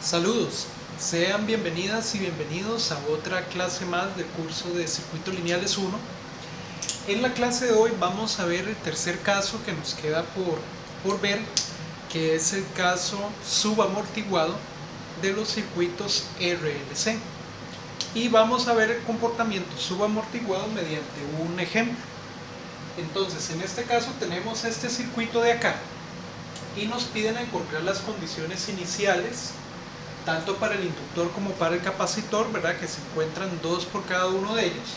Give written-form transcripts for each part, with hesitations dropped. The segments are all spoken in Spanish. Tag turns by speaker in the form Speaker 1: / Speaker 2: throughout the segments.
Speaker 1: Saludos, sean bienvenidas y bienvenidos a otra clase más del curso de Circuitos Lineales 1. En la clase de hoy vamos a ver el tercer caso que nos queda por ver, que es el caso subamortiguado de los circuitos RLC. Y vamos a ver el comportamiento subamortiguado mediante un ejemplo. Entonces, en este caso tenemos este circuito de acá y nos piden encontrar las condiciones iniciales tanto para el inductor como para el capacitor, ¿verdad? Que se encuentran dos por cada uno de ellos.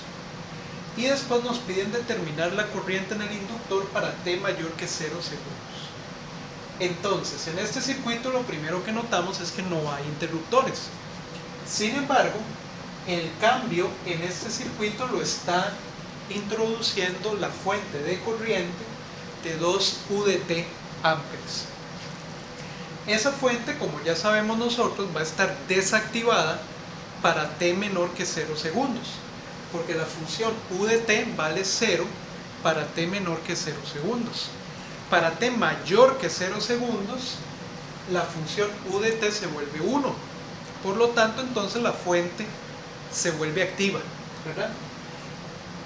Speaker 1: Y después nos piden determinar la corriente en el inductor para t mayor que 0 segundos. Entonces, en este circuito lo primero que notamos es que no hay interruptores. Sin embargo, el cambio en este circuito lo está introduciendo la fuente de corriente de 2 UDT amperes. Esa fuente, como ya sabemos nosotros, va a estar desactivada para t menor que 0 segundos, porque la función u de t vale 0 para t menor que 0 segundos. Para t mayor que 0 segundos, la función u de t se vuelve 1. Por lo tanto, entonces la fuente se vuelve activa, ¿verdad?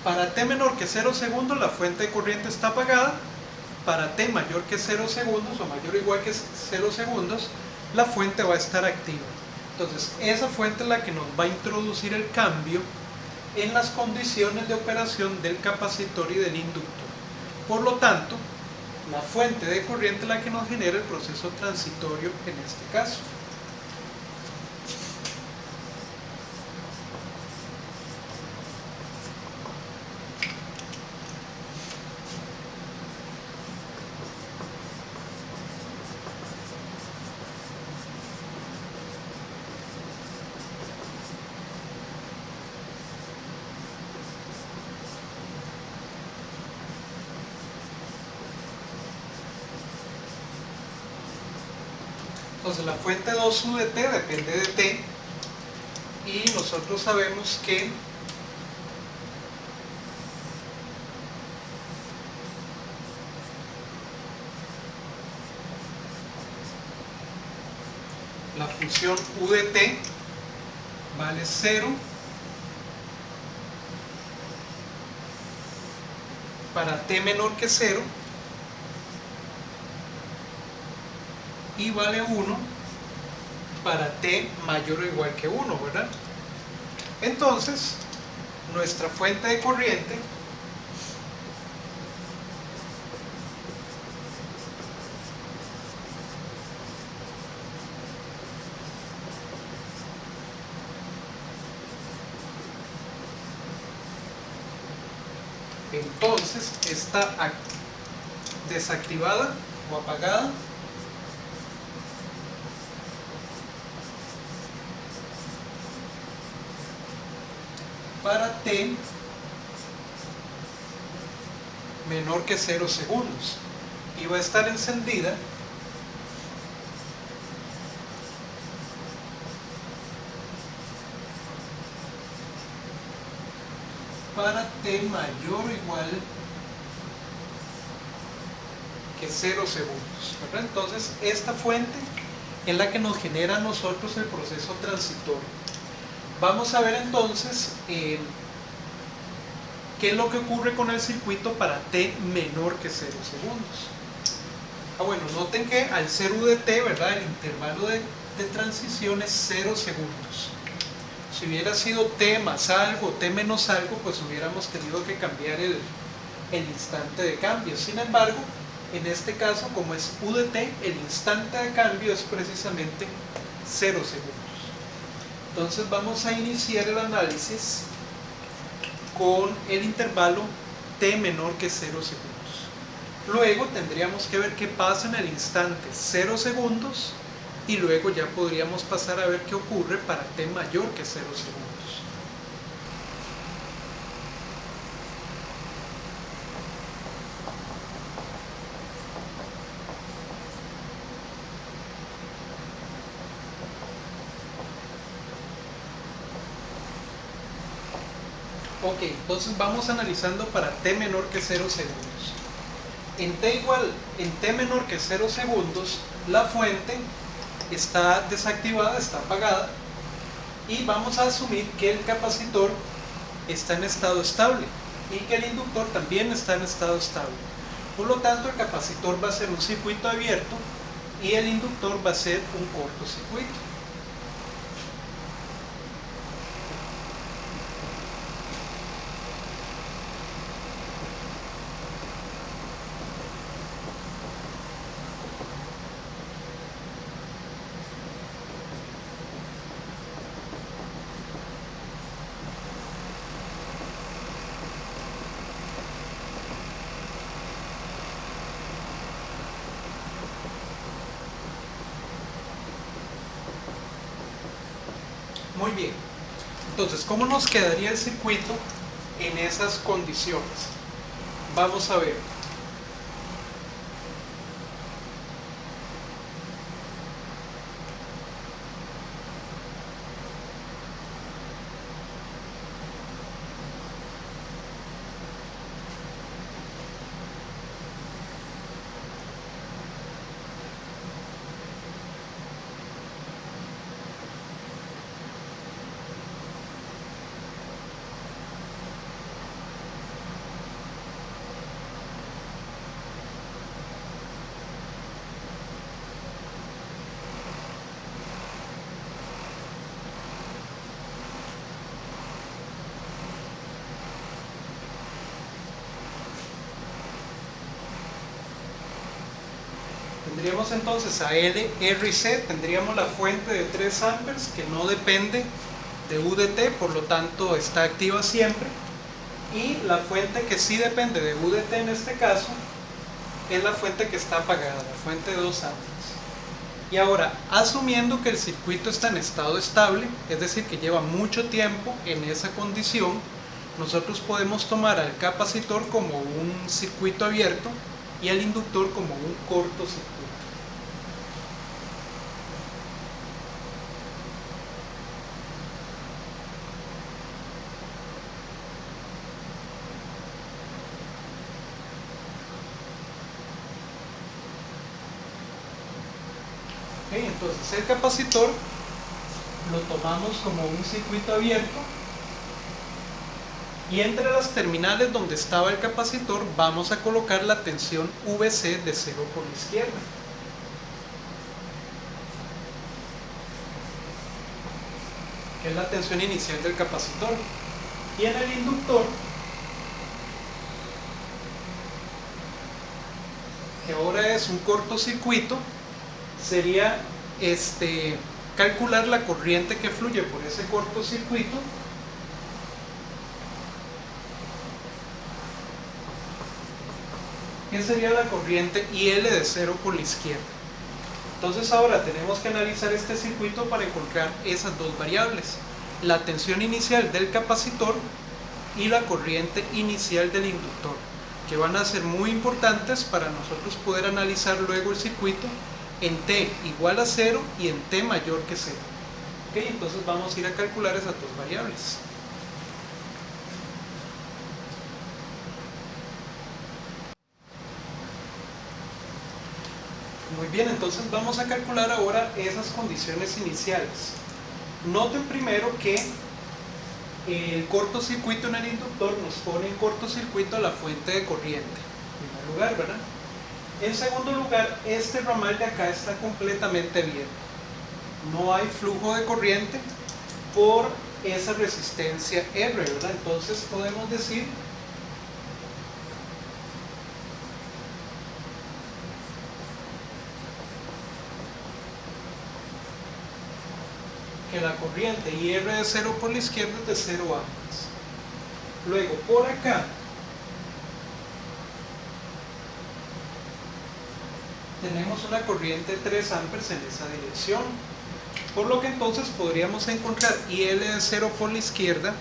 Speaker 1: Para t menor que 0 segundos, la fuente de corriente está apagada. Para t mayor que 0 segundos o mayor o igual que 0 segundos, la fuente va a estar activa. Entonces, esa fuente es la que nos va a introducir el cambio en las condiciones de operación del capacitor y del inductor. Por lo tanto, la fuente de corriente es la que nos genera el proceso transitorio en este caso. Entonces la fuente 2U de t depende de t y nosotros sabemos que la función u de t vale 0 para t menor que 0 y vale 1 para t mayor o igual que 1, ¿verdad? Entonces, nuestra fuente de corriente entonces está desactivada o apagada para t menor que 0 segundos y va a estar encendida para t mayor o igual que 0 segundos, ¿verdad? Entonces esta fuente es la que nos genera a nosotros el proceso transitorio. Vamos a ver entonces qué es lo que ocurre con el circuito para t menor que 0 segundos. Bueno, noten que al ser u de t, ¿verdad? El intervalo de transición es 0 segundos. Si hubiera sido t más algo, t menos algo, pues hubiéramos tenido que cambiar el instante de cambio. Sin embargo, en este caso, como es u de t, el instante de cambio es precisamente 0 segundos. Entonces vamos a iniciar el análisis con el intervalo t menor que 0 segundos. Luego tendríamos que ver qué pasa en el instante 0 segundos y luego ya podríamos pasar a ver qué ocurre para t mayor que 0 segundos. Ok, entonces vamos analizando para t menor que 0 segundos. En t menor que 0 segundos, la fuente está desactivada, está apagada, y vamos a asumir que el capacitor está en estado estable y que el inductor también está en estado estable. Por lo tanto, el capacitor va a ser un circuito abierto y el inductor va a ser un cortocircuito. Muy bien, entonces, ¿cómo nos quedaría el circuito en esas condiciones? Vamos a ver. Tendríamos entonces a L, R y C, tendríamos la fuente de 3 amperes que no depende de U de T, por lo tanto está activa siempre, y la fuente que sí depende de U de T en este caso es la fuente que está apagada, la fuente de 2 amperes. Y ahora, asumiendo que el circuito está en estado estable, es decir, que lleva mucho tiempo en esa condición, nosotros podemos tomar al capacitor como un circuito abierto y al inductor como un cortocircuito. Okay, entonces el capacitor lo tomamos como un circuito abierto y entre las terminales donde estaba el capacitor vamos a colocar la tensión VC de 0 por la izquierda. Que es la tensión inicial del capacitor. Y en el inductor, que ahora es un cortocircuito, sería calcular la corriente que fluye por ese cortocircuito que sería la corriente IL de 0 por la izquierda. Entonces ahora tenemos que analizar este circuito para encontrar esas dos variables, la tensión inicial del capacitor y la corriente inicial del inductor, que van a ser muy importantes para nosotros poder analizar luego el circuito en T igual a 0 y en T mayor que 0. ¿Okay? Entonces vamos a ir a calcular esas dos variables. Muy bien, entonces vamos a calcular ahora esas condiciones iniciales. Noten primero que el cortocircuito en el inductor nos pone en cortocircuito a la fuente de corriente, en primer lugar, ¿verdad? En segundo lugar, este ramal de acá está completamente abierto. No hay flujo de corriente por esa resistencia R, ¿verdad? Entonces podemos decir que la corriente IR de 0 por la izquierda es de 0 amperes. Luego, por acá, tenemos una corriente de 3 amperes en esa dirección. Por lo que entonces podríamos encontrar IL de 0 por la izquierda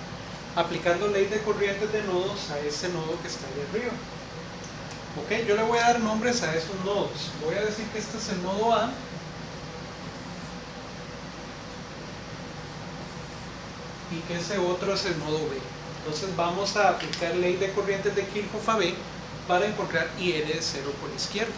Speaker 1: aplicando ley de corrientes de nodos a ese nodo que está ahí arriba. Ok, yo le voy a dar nombres a esos nodos. Voy a decir que este es el nodo A. Y que ese otro es el nodo B. Entonces vamos a aplicar ley de corrientes de Kirchhoff a B para encontrar IL de 0 por la izquierda.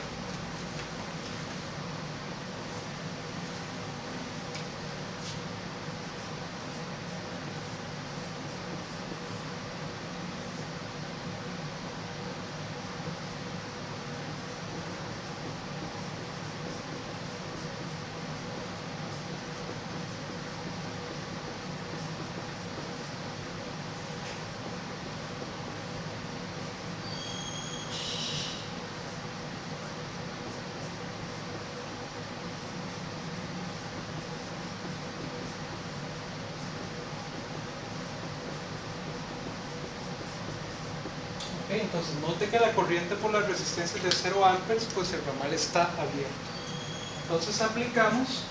Speaker 1: entonces note que la corriente por las resistencias de 0 amperes, pues el ramal está abierto. Entonces aplicamos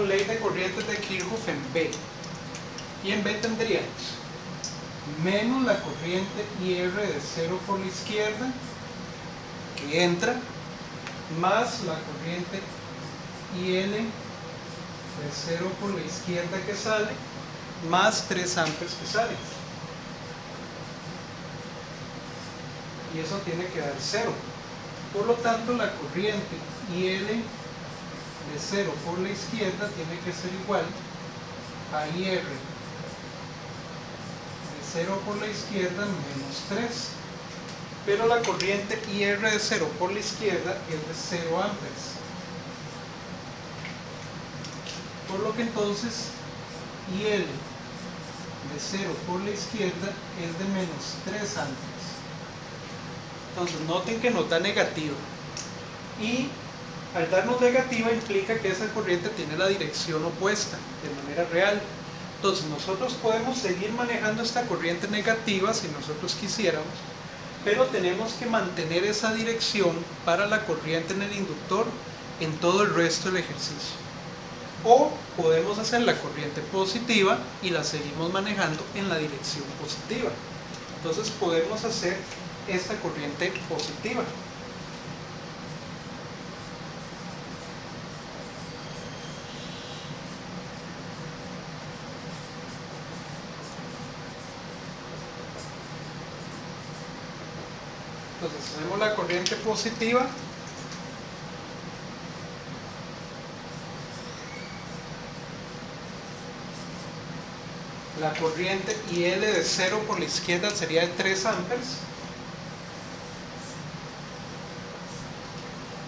Speaker 1: ley de corrientes de Kirchhoff en B. Y en B tendríamos menos la corriente IR de 0 por la izquierda que entra, más la corriente IL de 0 por la izquierda que sale, más 3 amperes que salen. Y eso tiene que dar 0. Por lo tanto, la corriente IL de 0 por la izquierda tiene que ser igual a IR de 0 por la izquierda menos 3. Pero la corriente IR de 0 por la izquierda es de 0 amperes. Por lo que entonces IL de 0 por la izquierda es de menos 3 amperes. Entonces noten que nota negativa. Y al darnos negativa implica que esa corriente tiene la dirección opuesta, de manera real. Entonces nosotros podemos seguir manejando esta corriente negativa si nosotros quisiéramos, pero tenemos que mantener esa dirección para la corriente en el inductor en todo el resto del ejercicio. O podemos hacer la corriente positiva y la seguimos manejando en la dirección positiva. Entonces podemos hacer esta corriente positiva. Entonces tenemos la corriente positiva la corriente IL de 0 por la izquierda sería de 3 amperes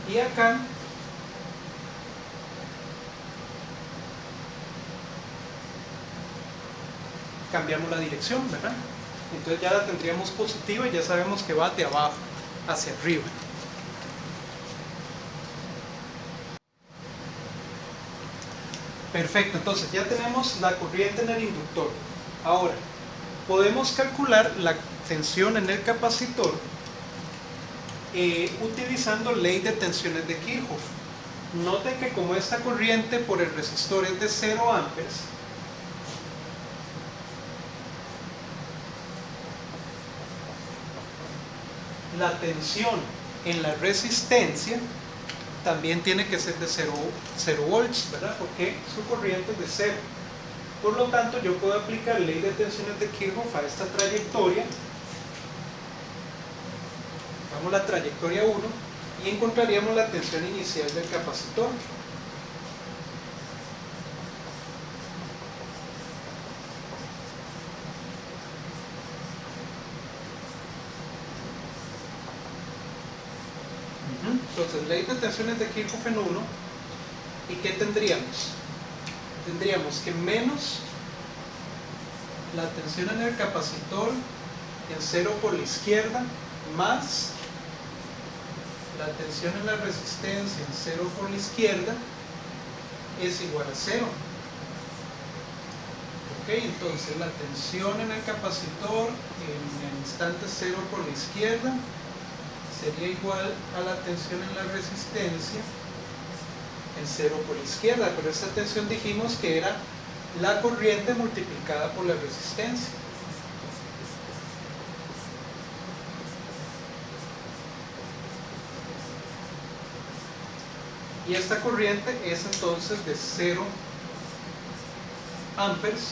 Speaker 1: y acá cambiamos la dirección, ¿verdad? Entonces ya la tendríamos positiva y ya sabemos que va de abajo hacia arriba. Perfecto, entonces ya tenemos la corriente en el inductor. Ahora, podemos calcular la tensión en el capacitor utilizando ley de tensiones de Kirchhoff. Noten que como esta corriente por el resistor es de 0 amperes, la tensión en la resistencia también tiene que ser de 0 volts, ¿verdad? Porque su corriente es de 0. Por lo tanto, yo puedo aplicar ley de tensiones de Kirchhoff a esta trayectoria. Vamos a la trayectoria 1 y encontraríamos la tensión inicial del capacitor. Entonces, ley de tensiones de Kirchhoff en 1. ¿Y qué tendríamos? Tendríamos que menos la tensión en el capacitor en 0 por la izquierda más la tensión en la resistencia en 0 por la izquierda es igual a 0. Ok, entonces la tensión en el capacitor en el instante 0 por la izquierda sería igual a la tensión en la resistencia en 0 por la izquierda, pero esta tensión dijimos que era la corriente multiplicada por la resistencia. Y esta corriente es entonces de 0 amperes,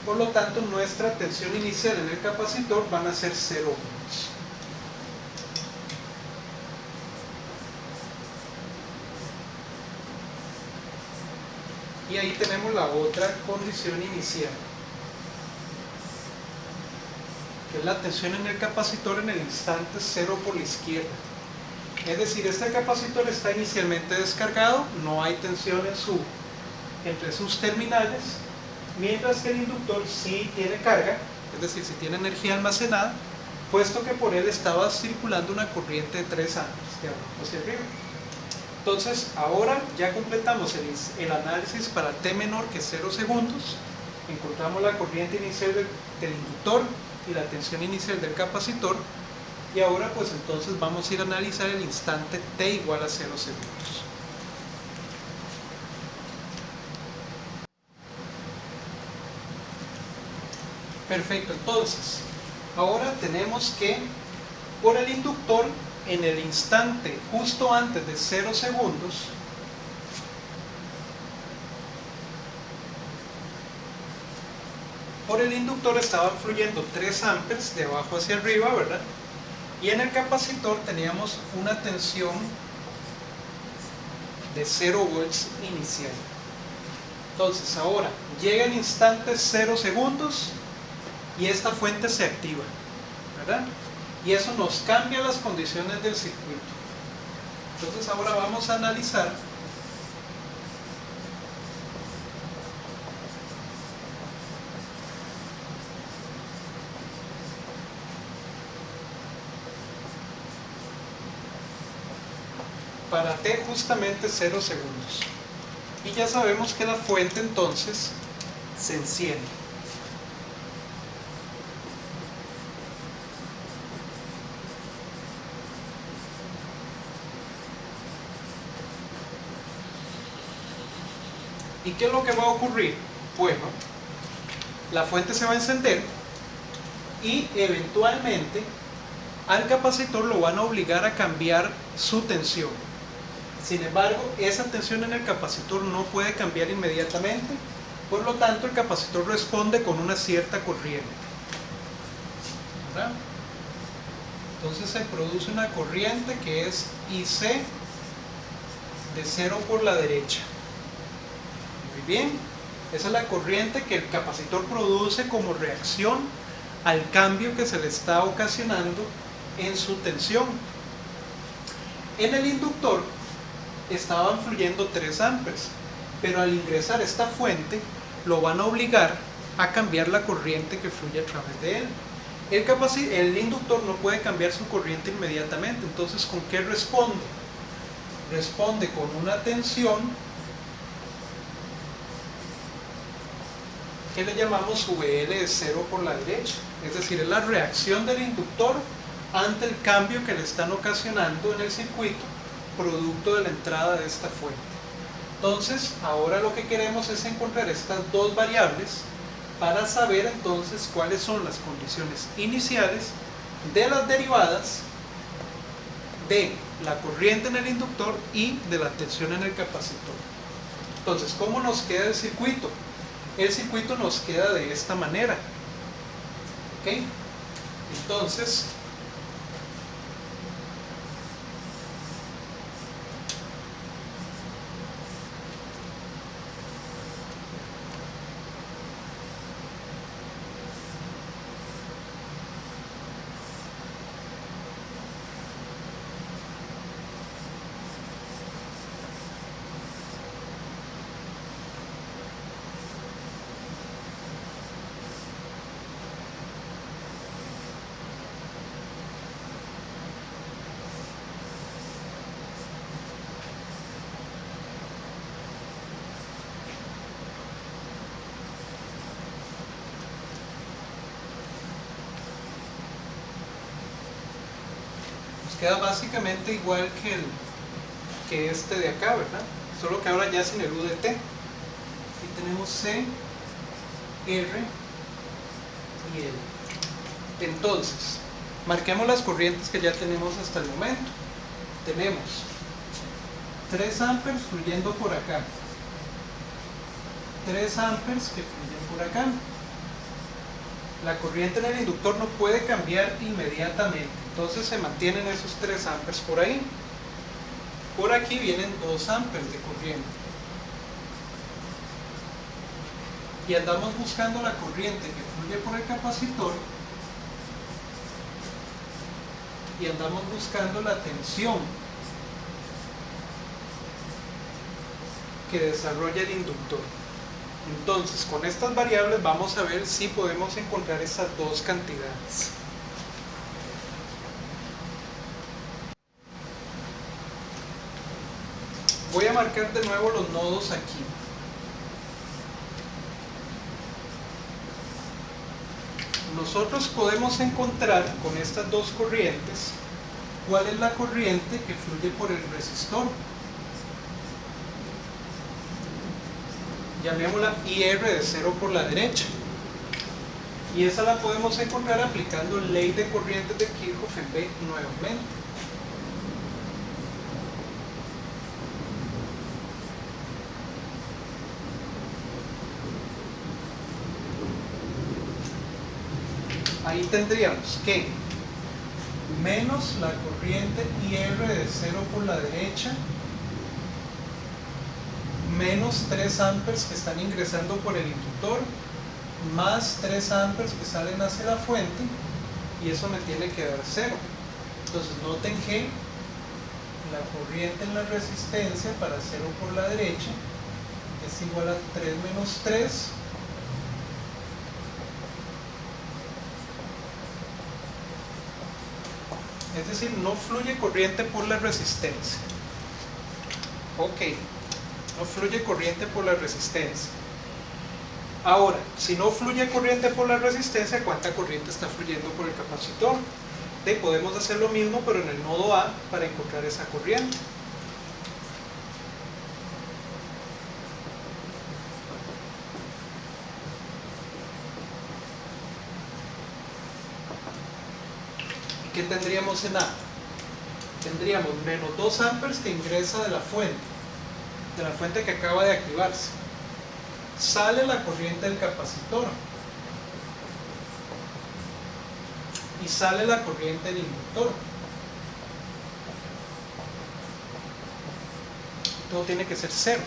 Speaker 1: por lo tanto nuestra tensión inicial en el capacitor van a ser 0 ohms. Y ahí tenemos la otra condición inicial, que es la tensión en el capacitor en el instante 0 por la izquierda. Es decir, este capacitor está inicialmente descargado, no hay tensión entre sus terminales, mientras que el inductor sí tiene carga, es decir, sí tiene energía almacenada, puesto que por él estaba circulando una corriente de 3 amperes de abajo hacia arriba. Entonces, ahora ya completamos el análisis para t menor que 0 segundos. Encontramos la corriente inicial del inductor y la tensión inicial del capacitor. Y ahora pues entonces vamos a ir a analizar el instante t igual a 0 segundos. Perfecto, entonces, ahora tenemos que por el inductor, en el instante justo antes de 0 segundos, por el inductor estaban fluyendo 3 amperes de abajo hacia arriba, ¿verdad? Y en el capacitor teníamos una tensión de 0 volts inicial. Entonces ahora llega el instante 0 segundos y esta fuente se activa, ¿verdad? Y eso nos cambia las condiciones del circuito. Entonces ahora vamos a analizar para t justamente 0 segundos. Y ya sabemos que la fuente entonces se enciende. ¿Y qué es lo que va a ocurrir? Bueno, la fuente se va a encender y eventualmente al capacitor lo van a obligar a cambiar su tensión. Sin embargo, esa tensión en el capacitor no puede cambiar inmediatamente, por lo tanto el capacitor responde con una cierta corriente, ¿verdad? Entonces se produce una corriente que es IC de 0 por la derecha. Muy bien, esa es la corriente que el capacitor produce como reacción al cambio que se le está ocasionando en su tensión. En el inductor estaban fluyendo 3 amperes, pero al ingresar esta fuente lo van a obligar a cambiar la corriente que fluye a través de él. El inductor no puede cambiar su corriente inmediatamente, entonces ¿con qué responde? Responde con una tensión que le llamamos VL de 0 por la derecha, es decir, es la reacción del inductor ante el cambio que le están ocasionando en el circuito producto de la entrada de esta fuente. Entonces, ahora lo que queremos es encontrar estas dos variables para saber entonces cuáles son las condiciones iniciales de las derivadas de la corriente en el inductor y de la tensión en el capacitor. Entonces, ¿cómo nos queda el circuito? El circuito nos queda de esta manera. ¿Ok? Entonces, queda básicamente igual que este de acá, ¿verdad? Solo que ahora ya sin el U de T. Aquí tenemos C, R y L. Entonces, marquemos las corrientes que ya tenemos hasta el momento. Tenemos 3 amperes fluyendo por acá, 3 amperes que fluyen por acá. La corriente en el inductor no puede cambiar inmediatamente, entonces se mantienen esos 3 amperes por ahí. Por aquí vienen 2 amperes de corriente y andamos buscando la corriente que fluye por el capacitor y andamos buscando la tensión que desarrolla el inductor. Entonces, con estas variables vamos a ver si podemos encontrar estas dos cantidades. Voy a marcar de nuevo los nodos aquí. Nosotros podemos encontrar con estas dos corrientes cuál es la corriente que fluye por el resistor. Llamémosla IR de 0 por la derecha. Y esa la podemos encontrar aplicando ley de corrientes de Kirchhoff en B nuevamente. Ahí tendríamos que menos la corriente IR de 0 por la derecha menos 3 amperes que están ingresando por el inductor más 3 amperes que salen hacia la fuente, y eso me tiene que dar 0. Entonces noten que la corriente en la resistencia para 0 por la derecha es igual a 3 menos 3 es decir, no fluye corriente por la resistencia. Ok, no fluye corriente por la resistencia. Ahora, si no fluye corriente por la resistencia, ¿cuánta corriente está fluyendo por el capacitor? Podemos hacer lo mismo, pero en el nodo A, para encontrar esa corriente. ¿Qué tendríamos en A? Tendríamos menos 2 amperes que ingresa de la fuente que acaba de activarse. Sale la corriente del capacitor y sale la corriente del inductor. Todo tiene que ser 0.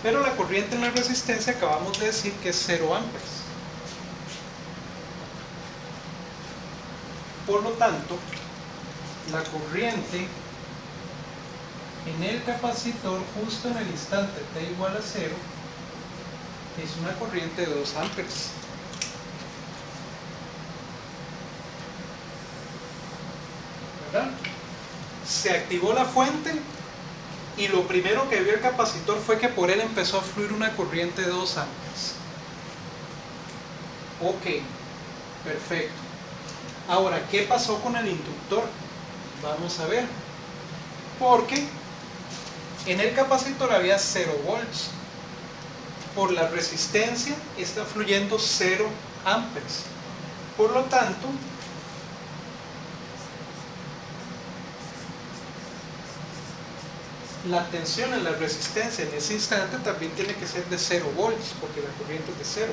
Speaker 1: Pero la corriente en la resistencia acabamos de decir que es 0 amperes. Por lo tanto, la corriente en el capacitor justo en el instante t igual a 0 es una corriente de 2 amperes. ¿Verdad? Se activó la fuente y lo primero que vio el capacitor fue que por él empezó a fluir una corriente de 2 amperes. Ok, perfecto. Ahora, ¿qué pasó con el inductor? Vamos a ver. Porque en el capacitor había 0 volts. Por la resistencia está fluyendo 0 amperes. Por lo tanto, la tensión en la resistencia en ese instante también tiene que ser de 0 volts, porque la corriente es de 0.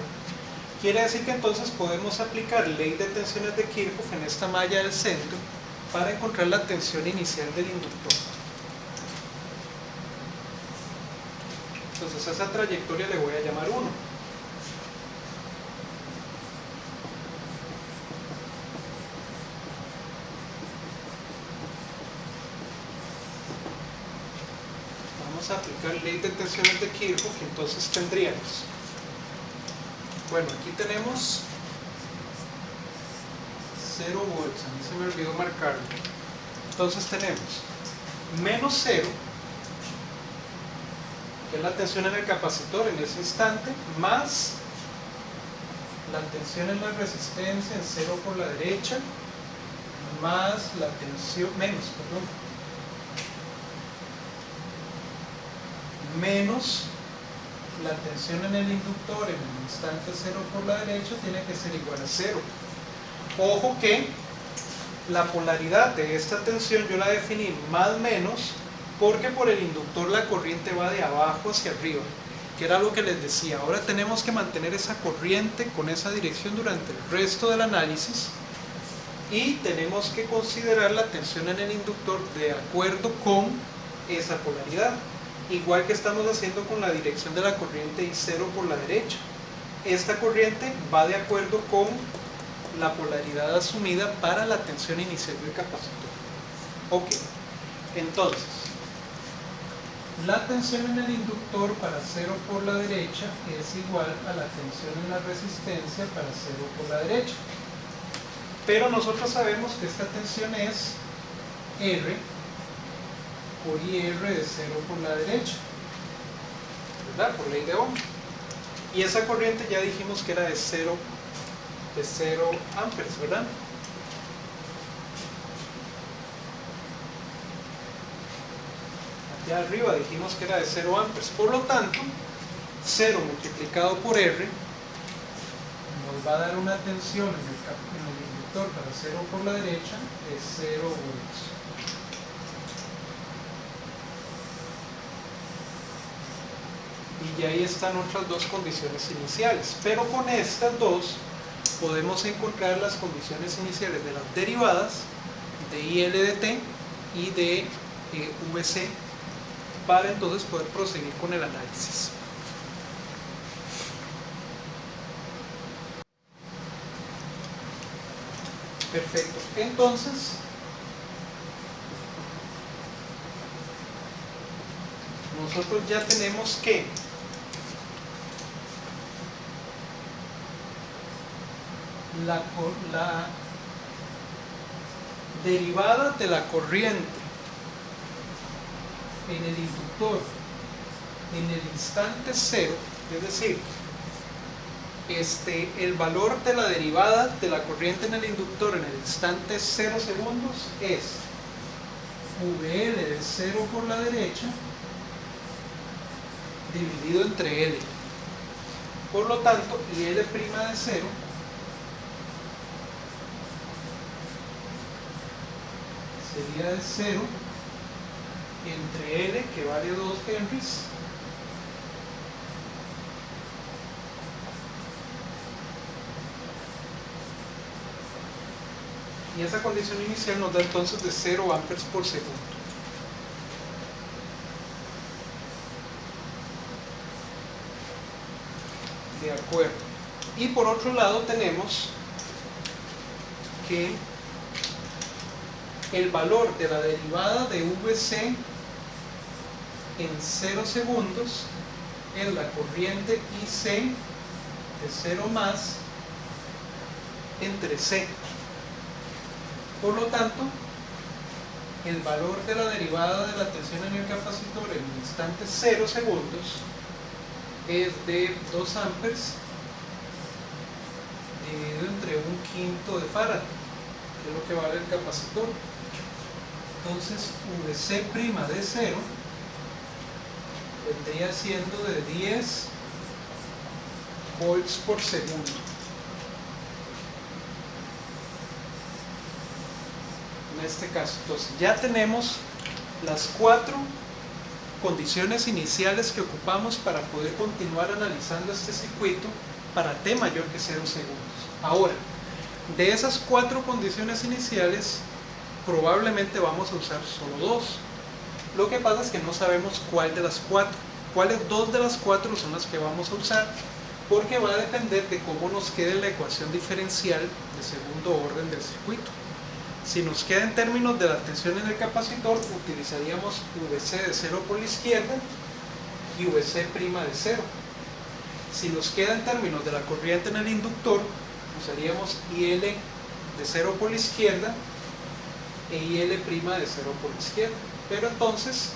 Speaker 1: Quiere decir que entonces podemos aplicar ley de tensiones de Kirchhoff en esta malla del centro para encontrar la tensión inicial del inductor. Entonces a esa trayectoria le voy a llamar 1. Vamos a aplicar ley de tensiones de Kirchhoff y entonces tendríamos, bueno, aquí tenemos 0 volts, a mí se me olvidó marcarlo. Entonces tenemos menos 0, que es la tensión en el capacitor en ese instante, más la tensión en la resistencia en 0 por la derecha, más la tensión, menos la tensión en el inductor en el instante 0 por la derecha tiene que ser igual a 0. Ojo que la polaridad de esta tensión yo la definí más menos porque por el inductor la corriente va de abajo hacia arriba, que era lo que les decía. Ahora tenemos que mantener esa corriente con esa dirección durante el resto del análisis y tenemos que considerar la tensión en el inductor de acuerdo con esa polaridad, igual que estamos haciendo con la dirección de la corriente I0 por la derecha. Esta corriente va de acuerdo con la polaridad asumida para la tensión inicial del capacitor. Ok, entonces la tensión en el inductor para 0 por la derecha es igual a la tensión en la resistencia para 0 por la derecha, pero nosotros sabemos que esta tensión es R por IR de 0 por la derecha, ¿verdad? Por ley de Ohm. Y esa corriente ya dijimos que era de 0 amperes, ¿verdad? Allá arriba dijimos que era de 0 amperes. Por lo tanto, 0 multiplicado por R nos va a dar una tensión en el inductor para 0 por la derecha de 0 volts. Y ya ahí están otras dos condiciones iniciales, pero con estas dos podemos encontrar las condiciones iniciales de las derivadas de IL de T y de VC para entonces poder proseguir con el análisis. Perfecto, entonces nosotros ya tenemos que la derivada de la corriente en el inductor en el instante cero, es decir, el valor de la derivada de la corriente en el inductor en el instante 0 segundos es VL de 0 por la derecha dividido entre L. Por lo tanto, IL' de 0 sería de 0 entre L, que vale 2 henries, y esa condición inicial nos da entonces de 0 amperes por segundo. De acuerdo. Y por otro lado tenemos que el valor de la derivada de VC en 0 segundos es la corriente IC de 0 más entre C. Por lo tanto, el valor de la derivada de la tensión en el capacitor en el instante 0 segundos es de 2 amperes dividido entre 1/5 de farad, que es lo que vale el capacitor. Entonces, VC' de 0 vendría siendo de 10 volts por segundo. En este caso, entonces ya tenemos las 4 condiciones iniciales que ocupamos para poder continuar analizando este circuito para T mayor que 0 segundos. Ahora, de esas 4 condiciones iniciales, probablemente vamos a usar solo 2. Lo que pasa es que no sabemos cuál de las 4, cuáles 2 de las 4 son las que vamos a usar, porque va a depender de cómo nos quede la ecuación diferencial de segundo orden del circuito. Si nos queda en términos de la tensión en el capacitor, utilizaríamos VC de 0 por la izquierda y VC' de 0. Si nos queda en términos de la corriente en el inductor, usaríamos IL de 0 por la izquierda e IL' de 0 por la izquierda. Pero entonces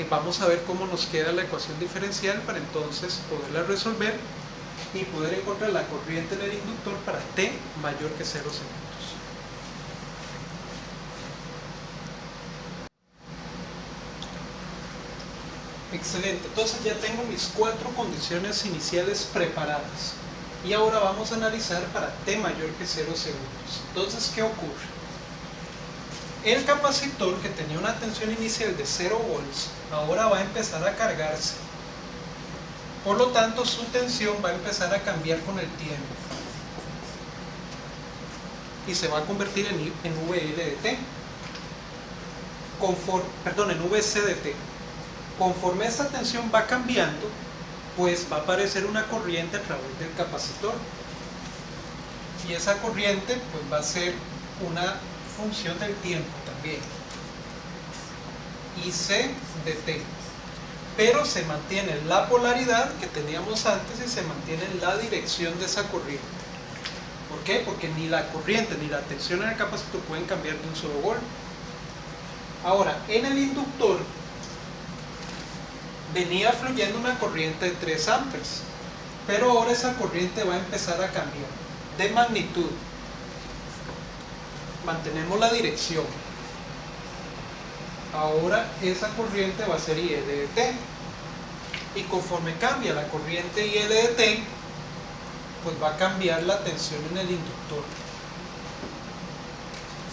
Speaker 1: vamos a ver cómo nos queda la ecuación diferencial para entonces poderla resolver y poder encontrar la corriente en el inductor para T mayor que 0 segundos. Excelente, entonces ya tengo mis 4 condiciones iniciales preparadas y ahora vamos a analizar para T mayor que 0 segundos. Entonces, ¿qué ocurre? El capacitor, que tenía una tensión inicial de 0 volts, ahora va a empezar a cargarse. Por lo tanto, su tensión va a empezar a cambiar con el tiempo y se va a convertir en VL de T, en VC de T. Conforme esta tensión va cambiando, pues va a aparecer una corriente a través del capacitor, y esa corriente pues va a ser una función del tiempo también, IC de T, pero se mantiene la polaridad que teníamos antes y se mantiene la dirección de esa corriente. ¿Por qué? Porque ni la corriente ni la tensión en el capacitor pueden cambiar de un solo golpe. Ahora, en el inductor venía fluyendo una corriente de 3 amperes, pero ahora esa corriente va a empezar a cambiar de magnitud. Mantenemos la dirección. Ahora esa corriente va a ser IL de T, y conforme cambia la corriente IL de T, pues va a cambiar la tensión en el inductor.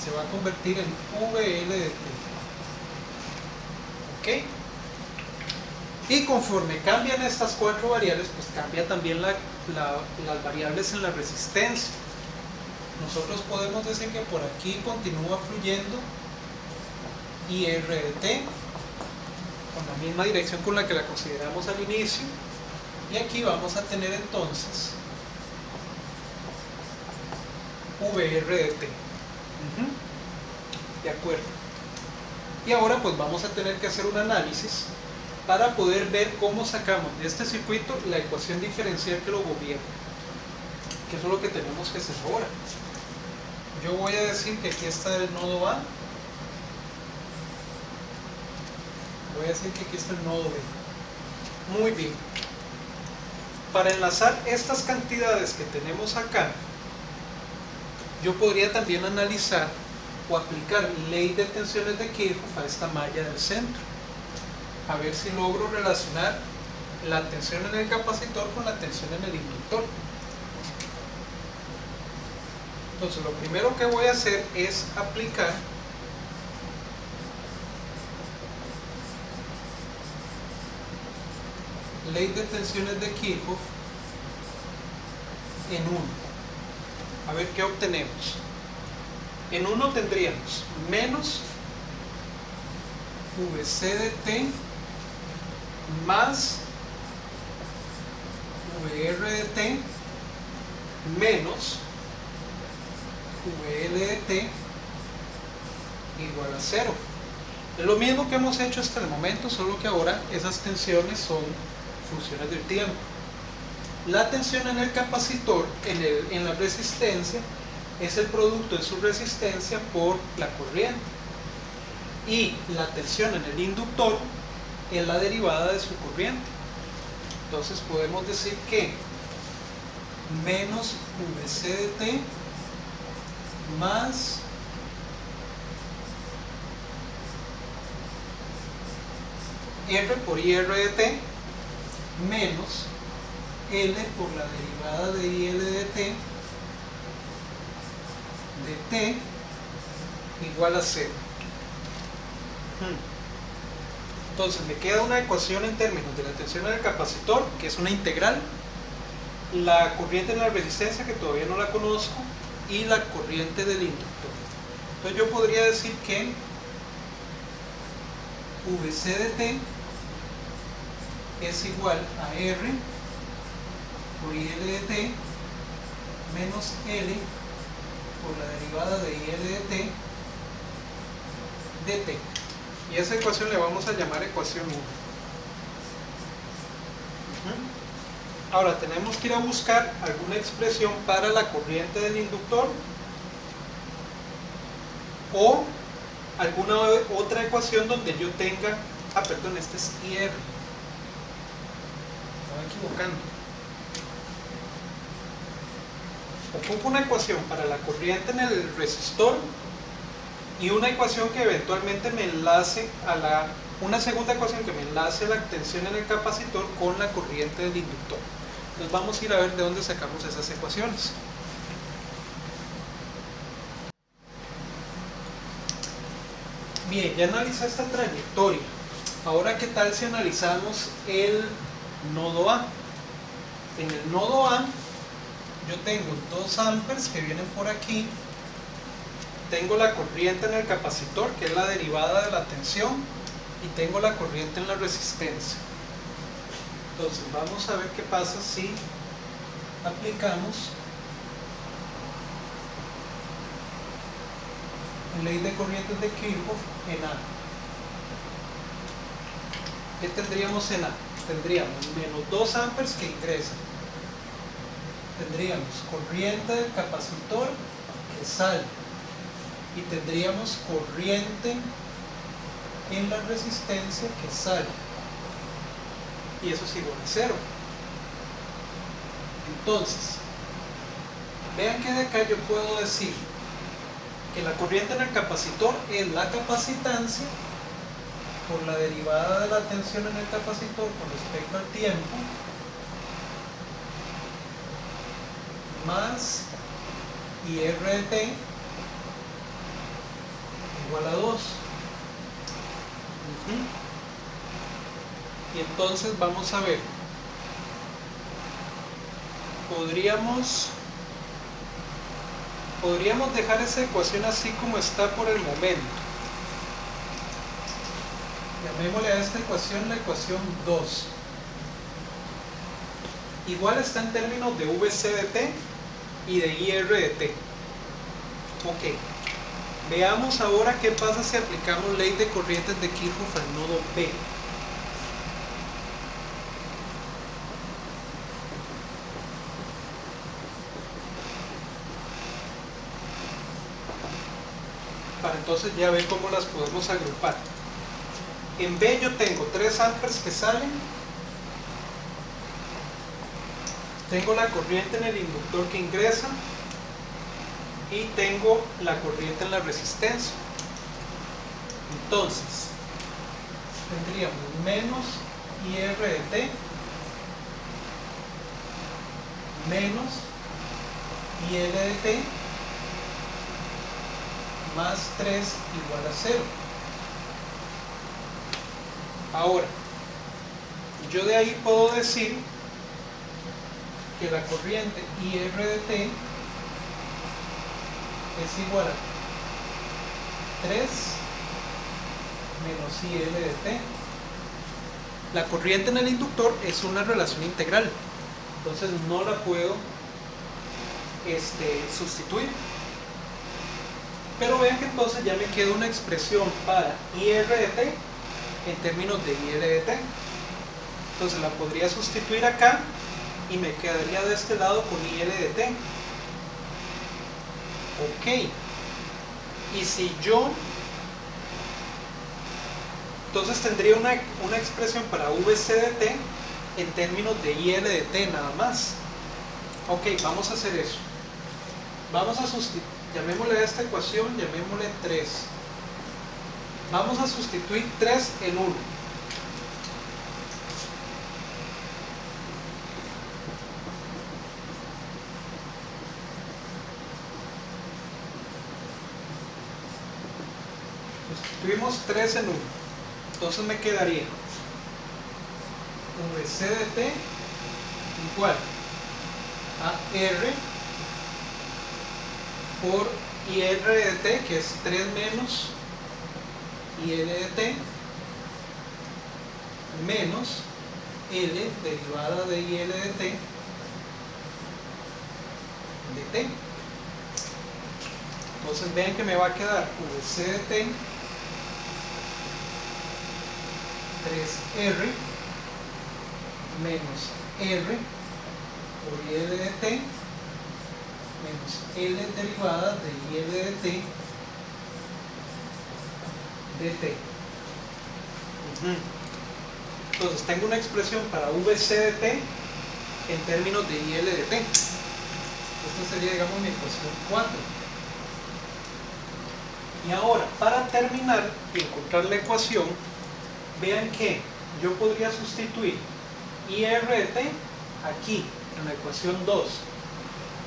Speaker 1: Se va a convertir en VL de T. ¿Ok? Y conforme cambian estas 4 variables, pues cambia también las variables en la resistencia. Nosotros podemos decir que por aquí continúa fluyendo IR de T con la misma dirección con la que la consideramos al inicio, y aquí vamos a tener entonces VR de T. De acuerdo. Y ahora pues vamos a tener que hacer un análisis para poder ver cómo sacamos de este circuito la ecuación diferencial que lo gobierna, que eso es lo que tenemos que hacer ahora. Yo voy a decir que aquí está el nodo A, voy a decir que aquí está el nodo B. Muy bien. Para enlazar estas cantidades que tenemos acá, yo podría también analizar o aplicar ley de tensiones de Kirchhoff a esta malla del centro, a ver si logro relacionar la tensión en el capacitor con la tensión en el inductor. Entonces lo primero que voy a hacer es aplicar ley de tensiones de Kirchhoff en 1. A ver qué obtenemos. En 1 tendríamos menos VC de T más VR de T menos VL de T igual a 0. Es lo mismo que hemos hecho hasta el momento, solo que ahora esas tensiones son funciones del tiempo. La tensión en el capacitor, en la resistencia, es el producto de su resistencia por la corriente, y la tensión en el inductor es la derivada de su corriente. Entonces podemos decir que menos VC de T más R por IR de T menos L por la derivada de IL de T de T igual a 0. Entonces me queda una ecuación en términos de la tensión en el capacitor, que es una integral, la corriente en la resistencia, que todavía no la conozco, y la corriente del inductor. Entonces yo podría decir que VC de T es igual a R por IL de T menos L por la derivada de IL de T de T. Y esa ecuación le vamos a llamar ecuación 1. Ahora tenemos que ir a buscar alguna expresión para la corriente del inductor o alguna otra ecuación donde yo tenga, perdón, este es IR, estaba equivocando. Ocupo una ecuación para la corriente en el resistor y una ecuación que eventualmente me enlace una segunda ecuación que me enlace la tensión en el capacitor con la corriente del inductor. Entonces vamos a ir a ver de dónde sacamos esas ecuaciones. Bien, ya analicé esta trayectoria. Ahora, ¿qué tal si analizamos el nodo A? En el nodo A yo tengo 2 amperes que vienen por aquí, tengo la corriente en el capacitor, que es la derivada de la tensión, y tengo la corriente en la resistencia. Entonces vamos a ver qué pasa si aplicamos la ley de corrientes de Kirchhoff en A. ¿Qué tendríamos en A? Tendríamos menos 2 amperes que ingresan, tendríamos corriente del capacitor que sale, y tendríamos corriente en la resistencia que sale, y eso es igual a 0. Entonces, vean que de acá yo puedo decir que la corriente en el capacitor es la capacitancia por la derivada de la tensión en el capacitor con respecto al tiempo más IR de t igual a 2. Y entonces vamos a ver, podríamos dejar esa ecuación así como está por el momento. Llamémosle a esta ecuación la ecuación 2. Igual está en términos de VC de t y de IR de t. Ok. Veamos ahora qué pasa si aplicamos ley de corrientes de Kirchhoff al nodo P. Para entonces ya ver cómo las podemos agrupar. En B yo tengo 3 amperes que salen, tengo la corriente en el inductor que ingresa y tengo la corriente en la resistencia. Entonces tendríamos menos IR de t menos IL de t más 3 igual a 0. Ahora, yo de ahí puedo decir que la corriente IR de t es igual a 3 menos IL de t. La corriente en el inductor es una relación integral, entonces no la puedo sustituir. Pero vean que entonces ya me queda una expresión para IR de t en términos de IL de t. Entonces la podría sustituir acá y me quedaría de este lado con IL de t. Ok. Y si yo entonces tendría una expresión para VC de t en términos de IL de t nada más. Ok, vamos a hacer eso. Vamos a sustituir, llamémosle a esta ecuación, llamémosle 3. Vamos a sustituir 3 en 1. Sustituimos 3 en 1. Entonces me quedaría VC de t igual a R por IR de t, que es 3 menos IL de t, menos L derivada de IL de t de t. Entonces vean que me va a quedar VC de t 3R menos R por IL de t menos L derivada de IL de t de t. Entonces tengo una expresión para VC de t en términos de IL de t. Esta sería, digamos, mi ecuación 4. Y ahora, para terminar y encontrar la ecuación, vean que yo podría sustituir IR de t aquí en la ecuación 2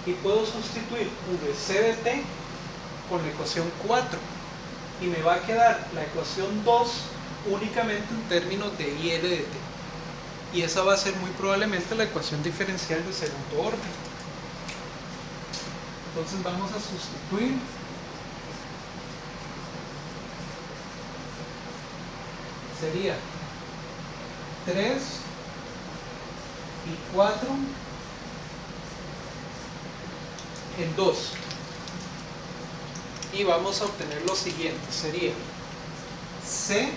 Speaker 1: y puedo sustituir VC de t con la ecuación 4 y me va a quedar la ecuación 2 únicamente en términos de IL de t, y esa va a ser muy probablemente la ecuación diferencial de segundo orden. Entonces vamos a sustituir sería 3 y 4 en 2 y vamos a obtener lo siguiente, sería C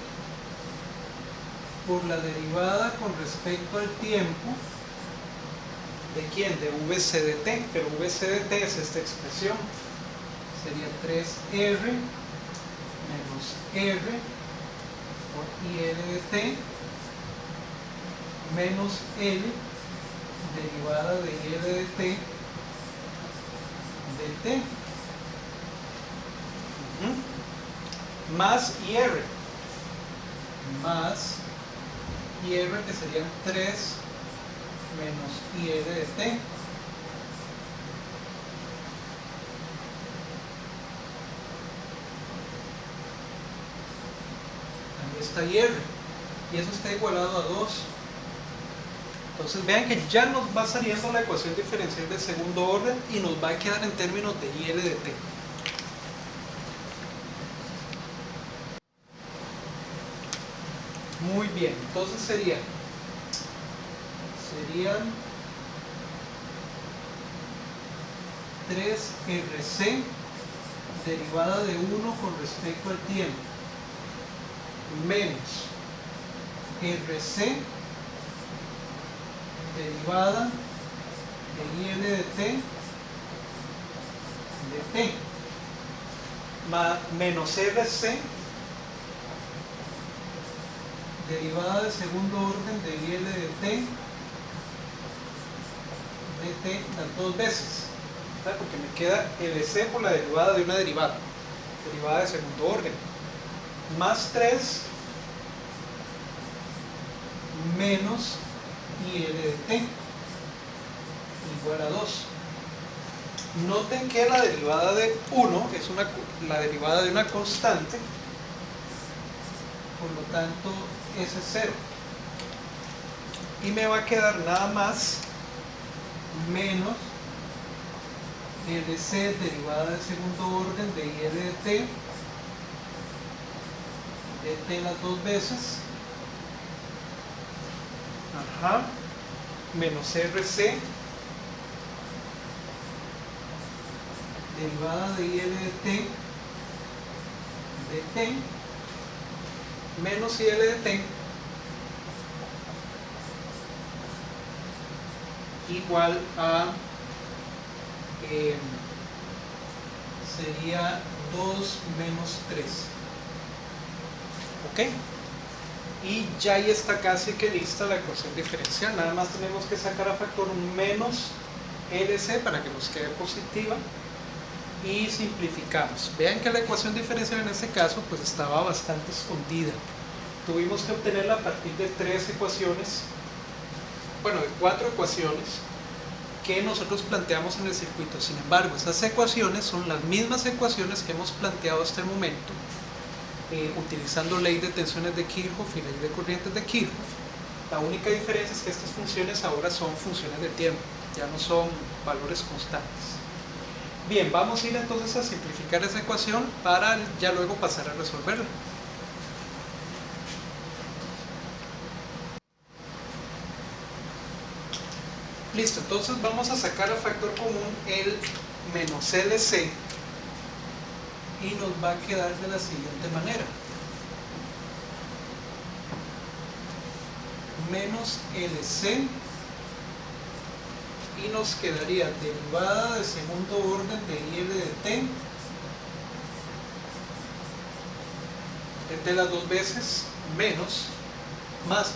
Speaker 1: por la derivada con respecto al tiempo ¿de quién? De VC de t, pero VC de t es esta expresión, sería 3R menos R IL de t menos L derivada de IL de t de t más IR que serían 3 menos IL de t. Ahí está IR y eso está igualado a 2. Entonces vean que ya nos va saliendo la ecuación diferencial de segundo orden y nos va a quedar en términos de IL de t. Muy bien, entonces serían 3RC derivada de 1 con respecto al tiempo menos RC derivada de IL de t menos RC derivada de segundo orden de IL de t las dos veces, ¿verdad? Porque me queda LC por la derivada de una derivada de segundo orden, más 3 menos IL de t igual a 2. Noten que la derivada de 1 es la derivada de una constante, por lo tanto ese es 0. Y me va a quedar nada más menos LC derivada de segundo orden de IL de t las dos veces, menos RC derivada de IL de t menos IL de t igual a sería 2 menos 3. ¿Ok? Y ya ahí está casi que lista la ecuación diferencial. Nada más tenemos que sacar a factor un menos LC para que nos quede positiva y simplificamos. Vean que la ecuación diferencial en este caso pues estaba bastante escondida. Tuvimos que obtenerla a partir de 4 ecuaciones que nosotros planteamos en el circuito. Sin embargo, estas ecuaciones son las mismas ecuaciones que hemos planteado hasta el momento, utilizando ley de tensiones de Kirchhoff y ley de corrientes de Kirchhoff. La única diferencia es que estas funciones ahora son funciones de tiempo, ya no son valores constantes. Bien, vamos a ir entonces a simplificar esa ecuación para ya luego pasar a resolverla. Listo, entonces vamos a sacar a factor común el menos LC y nos va a quedar de la siguiente manera: menos LC, y nos quedaría derivada de segundo orden de IL de t las dos veces, más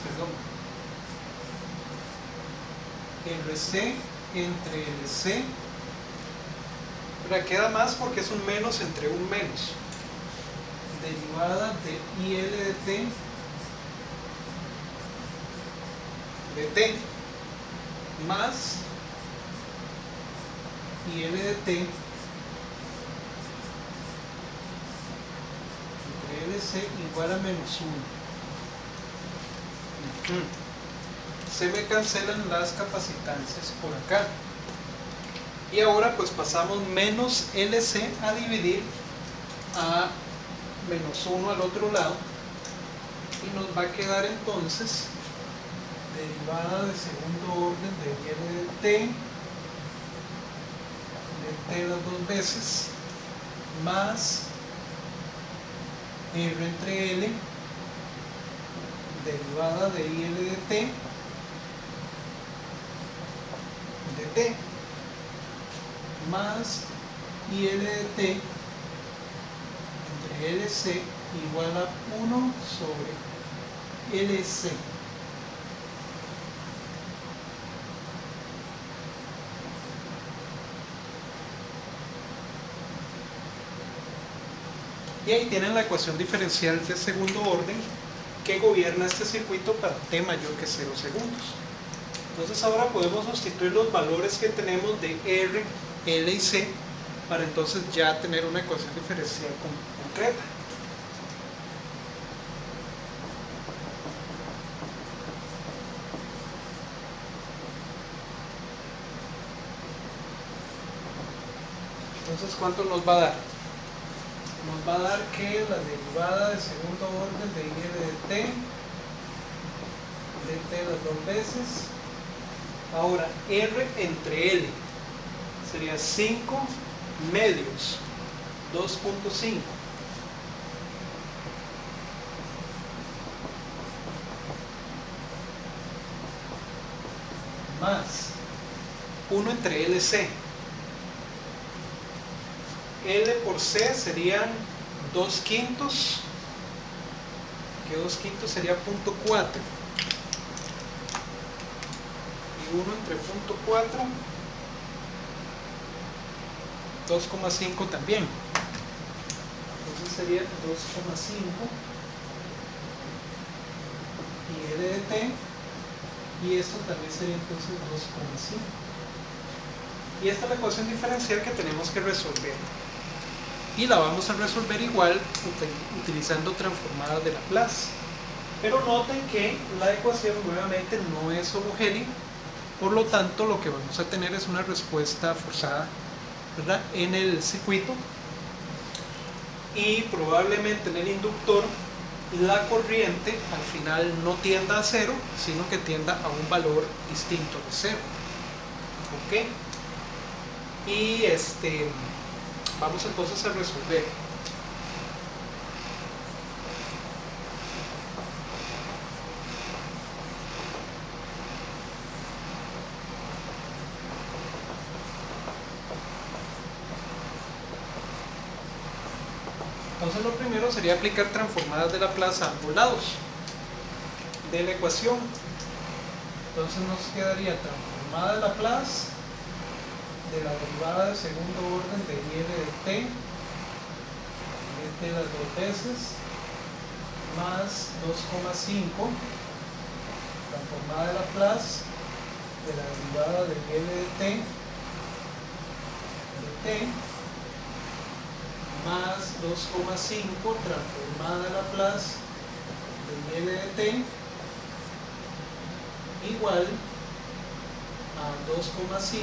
Speaker 1: RC entre LC, pero queda más porque es un menos entre un menos, derivada de IL de t más IL de t entre LC igual a menos 1. Se me cancelan las capacitancias por acá. Y ahora pues pasamos menos LC a dividir a menos 1 al otro lado. Y nos va a quedar entonces derivada de segundo orden de IL de t las dos veces, más R entre L derivada de IL de t más IL de t entre LC igual a 1 sobre LC. Y ahí tienen la ecuación diferencial de segundo orden que gobierna este circuito para t mayor que 0 segundos. Entonces ahora podemos sustituir los valores que tenemos de R, L y C para entonces ya tener una ecuación diferencial concreta. Entonces, ¿cuánto nos va a dar? Nos va a dar que la derivada de segundo orden de y de t las dos veces. Ahora, R entre L sería 5 medios, 2.5. Más 1 entre LC. L por C serían 2 quintos, que 2 quintos sería 0.4. Y 1 entre 0.4, 2,5 también. Entonces sería 2,5 y L de T, y esto también sería entonces 2,5. Y esta es la ecuación diferencial que tenemos que resolver. Y la vamos a resolver igual utilizando transformadas de Laplace. Pero noten que la ecuación nuevamente no es homogénea, por lo tanto lo que vamos a tener es una respuesta forzada, ¿verdad?, en el circuito, y probablemente en el inductor la corriente al final no tienda a 0, sino que tienda a un valor distinto de 0. ¿Ok? Y vamos entonces a resolver. Entonces lo primero sería aplicar transformadas de Laplace a ambos lados de la ecuación. Entonces nos quedaría transformada de Laplace de la derivada de segundo orden de y de t, las dos veces, más 2,5 transformada de Laplace de la derivada de y de t, más 2,5 transformada de Laplace de y de t, igual a 2,5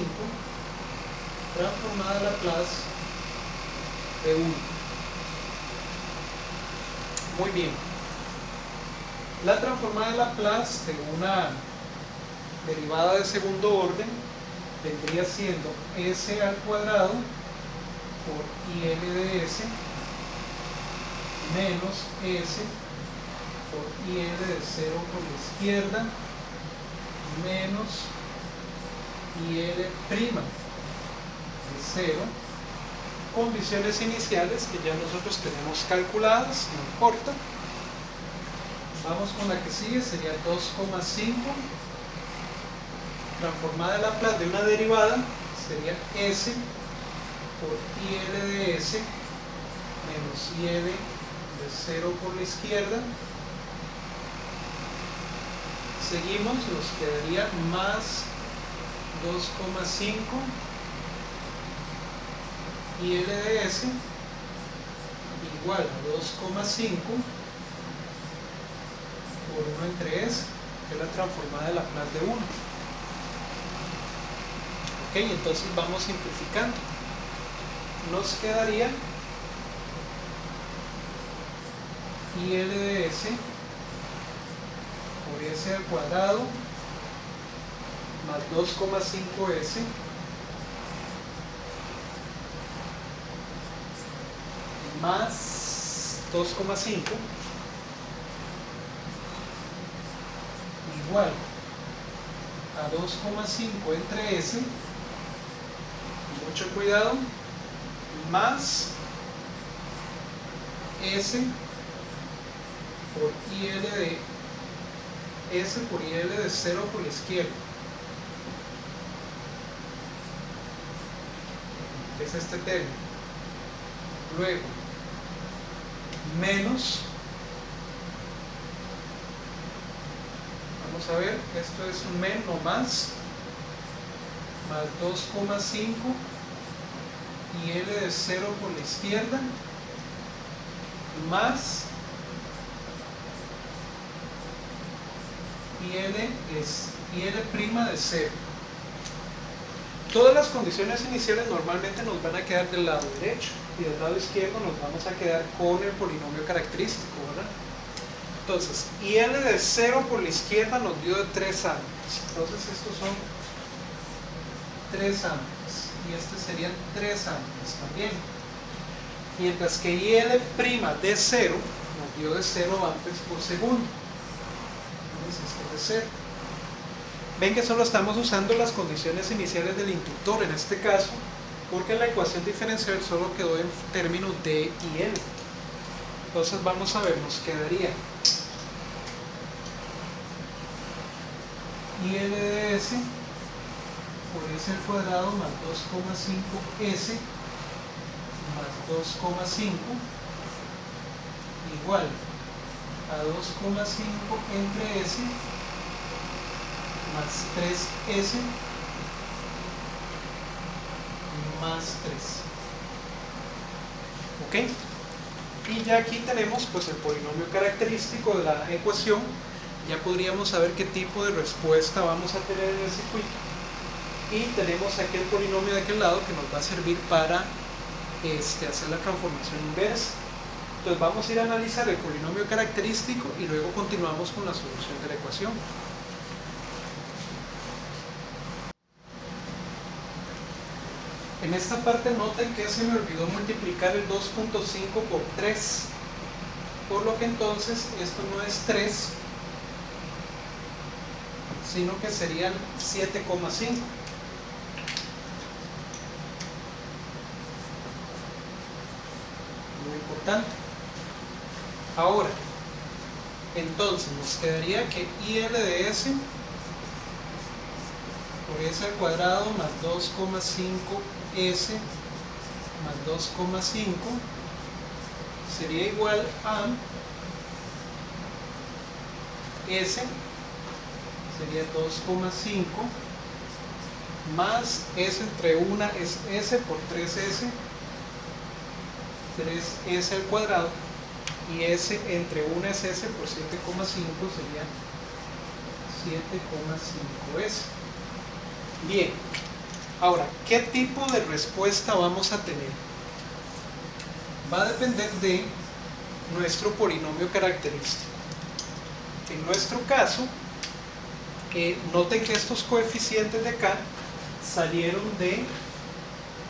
Speaker 1: transformada de Laplace de 1. Muy bien. La transformada de Laplace de una derivada de segundo orden vendría siendo s al cuadrado por IL de s menos s por IL de 0 por la izquierda menos IL prima de 0, condiciones iniciales que ya nosotros tenemos calculadas, no importa. Vamos con la que sigue, sería 2,5 transformada de Laplace de una derivada, sería s por IL de s menos IL de 0 por la izquierda. Seguimos, nos quedaría más 2,5 IL de s igual a 2,5 por 1 entre s, que es la transformada de Laplace de 1. Ok, entonces vamos simplificando. Nos quedaría IL de s por s al cuadrado más 2,5s más 2,5 igual a 2,5 entre s, mucho cuidado, más s por IL de S por IL de 0 por la izquierda. Es este término. Luego, menos, vamos a ver, esto es un menos más 2,5 y L de 0 por la izquierda más IL' de 0. Todas las condiciones iniciales normalmente nos van a quedar del lado derecho y del lado izquierdo nos vamos a quedar con el polinomio característico, ¿verdad? Entonces, IL de 0 por la izquierda nos dio de 3 ángulos. Entonces estos son 3 ángulos y estos serían 3 ángulos también. Mientras que IL' de 0 nos dio de 0 amperes por segundo. Entonces esto es de 0. Ven que solo estamos usando las condiciones iniciales del inductor en este caso, porque la ecuación diferencial solo quedó en términos de y L. Entonces vamos a ver, nos quedaría IL de S por S al cuadrado más 2,5 S más 2,5 igual a 2,5 entre S más 3S más 3. ¿Ok? Y ya aquí tenemos pues el polinomio característico de la ecuación. Ya podríamos saber qué tipo de respuesta vamos a tener en el circuito. Y tenemos aquel polinomio de aquel lado que nos va a servir para hacer la transformación inversa. Entonces vamos a ir a analizar el polinomio característico y luego continuamos con la solución de la ecuación. En esta parte noten que se me olvidó multiplicar el 2.5 por 3, por lo que entonces esto no es 3, sino que serían 7,5. Muy importante. Ahora, entonces nos quedaría que IL de S por S al cuadrado más 2,5 S más 2,5 sería igual a S, sería 2,5 más S entre una es S por 3S, 3S al cuadrado, y S entre una es S por 7,5 sería 7,5S. Bien, ahora, ¿qué tipo de respuesta vamos a tener? Va a depender de nuestro polinomio característico. En nuestro caso, noten que estos coeficientes de acá salieron de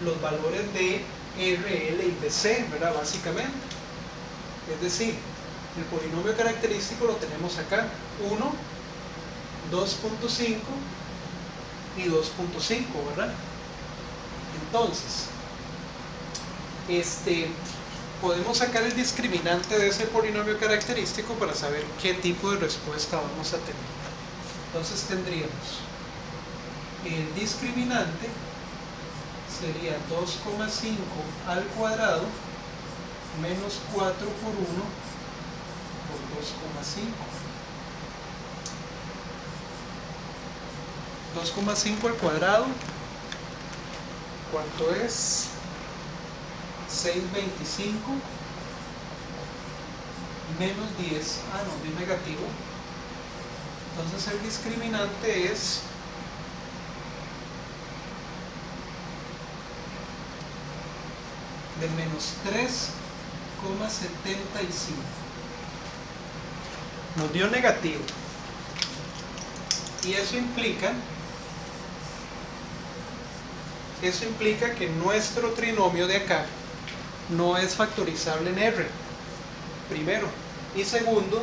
Speaker 1: los valores de R, L y de C, ¿verdad? Básicamente. Es decir, el polinomio característico lo tenemos acá, 1, 2.5 y 2.5, ¿verdad? Entonces, podemos sacar el discriminante de ese polinomio característico para saber qué tipo de respuesta vamos a tener. Entonces tendríamos el discriminante sería 2,5 al cuadrado menos 4 por 1 por 2,5. 2,5 al cuadrado, ¿cuánto es? 6,25 menos 10, no, es negativo. Entonces el discriminante es de menos 3,75. Nos dio negativo. Y eso implica que nuestro trinomio de acá no es factorizable en R, primero. Y segundo,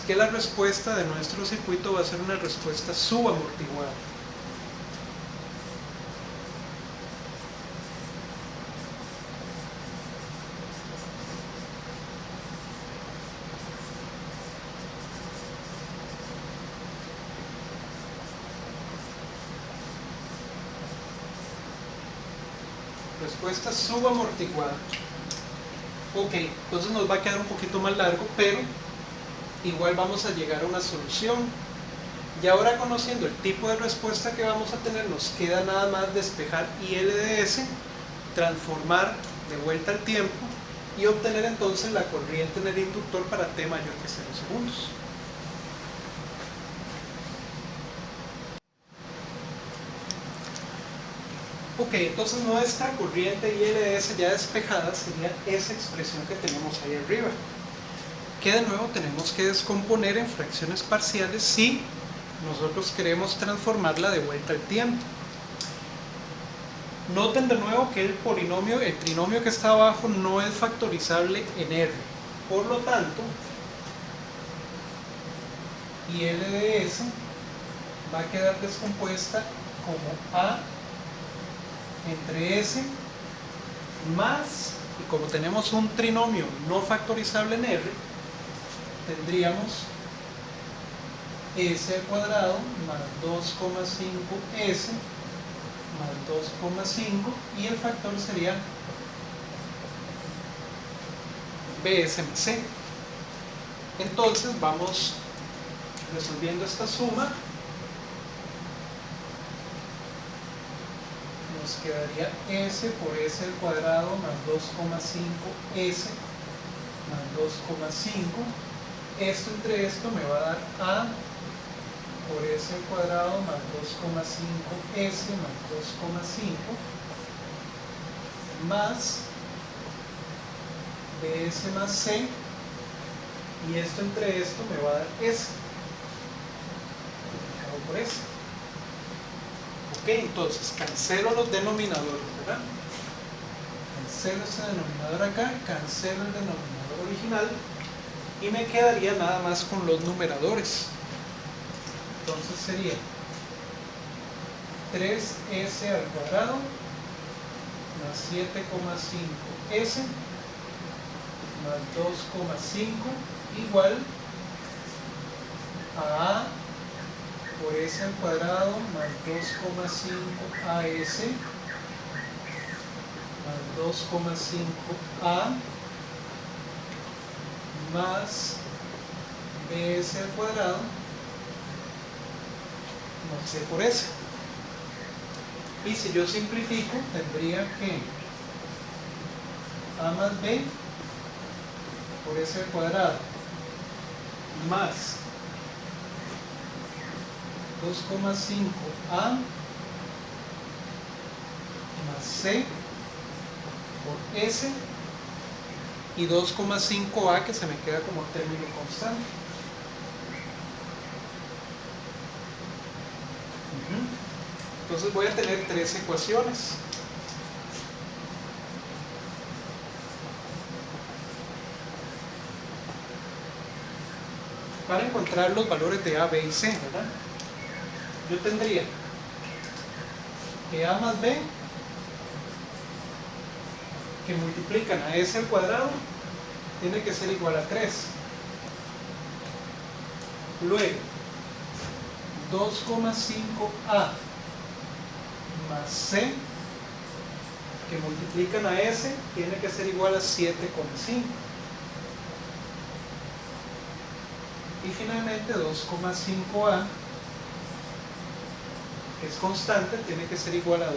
Speaker 1: que la respuesta de nuestro circuito va a ser una respuesta subamortiguada. respuesta subamortiguada. Ok, entonces nos va a quedar un poquito más largo, pero igual vamos a llegar a una solución. Y ahora, conociendo el tipo de respuesta que vamos a tener, nos queda nada más despejar ILDS, transformar de vuelta al tiempo y obtener entonces la corriente en el inductor para t mayor que 0 segundos. Ok, entonces nuestra corriente ILDS ya despejada sería esa expresión que tenemos ahí arriba, que de nuevo tenemos que descomponer en fracciones parciales si nosotros queremos transformarla de vuelta al tiempo. Noten de nuevo que el trinomio que está abajo no es factorizable en R. Por lo tanto, ILDS va a quedar descompuesta como A entre S más, y como tenemos un trinomio no factorizable en R, tendríamos S al cuadrado más 2,5S más 2,5 y el factor sería BS más C. Entonces vamos resolviendo esta suma. Nos quedaría S por S al cuadrado más 2,5S más 2,5. Esto entre esto me va a dar A por S al cuadrado más 2,5S más 2,5 más BS más C, y esto entre esto me va a dar S multiplicado por S. Ok, entonces cancelo los denominadores, ¿verdad? Cancelo este denominador acá, cancelo el denominador original y me quedaría nada más con los numeradores. Entonces sería 3S al cuadrado más 7,5S más 2,5 igual a por S al cuadrado más 2,5 AS más 2,5A más BS al cuadrado más C por S. Y si yo simplifico, tendría que A más B por S al cuadrado más 2,5A más C por S y 2,5A que se me queda como término constante. Entonces voy a tener tres ecuaciones. Para encontrar los valores de A, B y C, ¿verdad? Yo tendría que A más B, que multiplican a S al cuadrado, tiene que ser igual a 3. Luego, 2,5A más C, que multiplican a S, tiene que ser igual a 7,5. Y finalmente 2,5A, que es constante, tiene que ser igual a 2,5.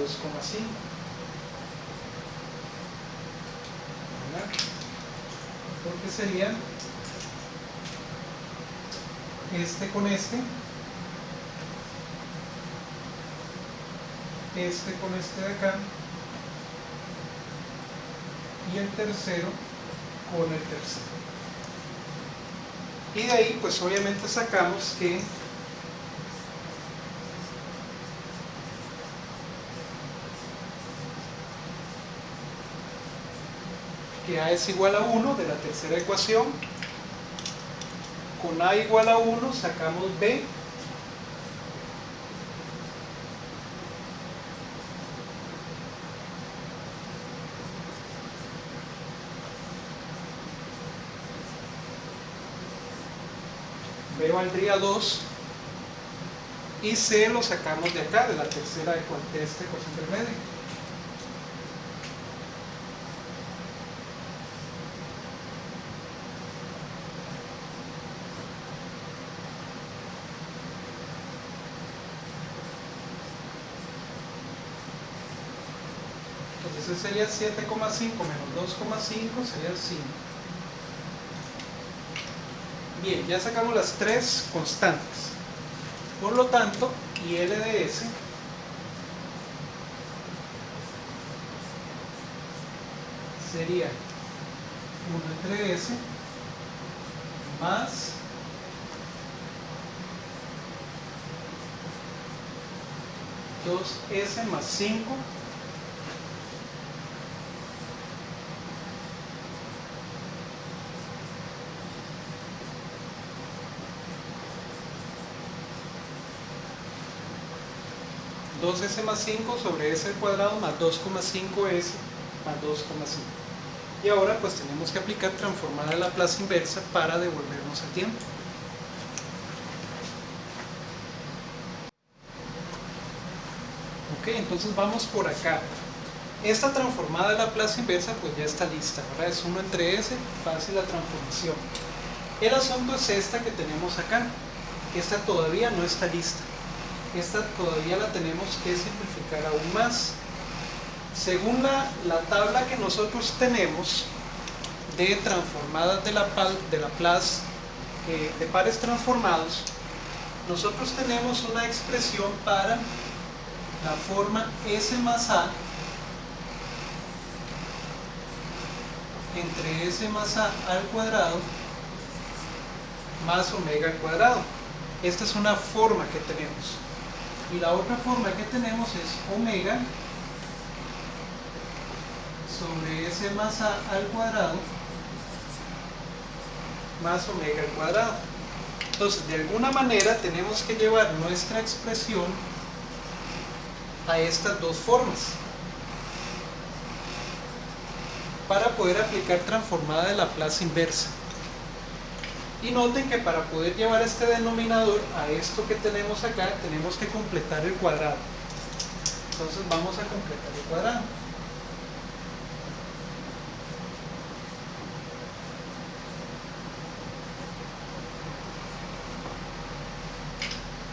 Speaker 1: Porque serían este con este con este de acá y el tercero con el tercero. Y de ahí pues obviamente sacamos que A es igual a 1 de la tercera ecuación. Con A igual a 1 sacamos B. B valdría 2 y C lo sacamos de acá, de la tercera de esta ecuación intermedia. Ese sería 7,5 menos 2,5 sería 5. Bien, ya sacamos las tres constantes. Por lo tanto, IL de S sería 1 entre S más 2S más 5 2S más 5 sobre S al cuadrado más 2,5S más 2,5. Y ahora pues tenemos que aplicar transformada de Laplace inversa para devolvernos el tiempo. Ok, entonces vamos por acá. Esta transformada de Laplace inversa pues ya está lista, ¿verdad? Es 1 entre S, fácil la transformación. El asunto es esta que tenemos acá. Esta todavía no está lista. Esta todavía la tenemos que simplificar aún más. Según la tabla que nosotros tenemos de transformadas de Laplace, de pares transformados, nosotros tenemos una expresión para la forma S más A entre S más A al cuadrado más omega al cuadrado. Esta es una forma que tenemos. Y la otra forma que tenemos es omega sobre S más A al cuadrado más omega al cuadrado. Entonces, de alguna manera tenemos que llevar nuestra expresión a estas dos formas para poder aplicar transformada de Laplace inversa. Y noten que para poder llevar este denominador a esto que tenemos acá, tenemos que completar el cuadrado. Entonces vamos a completar el cuadrado.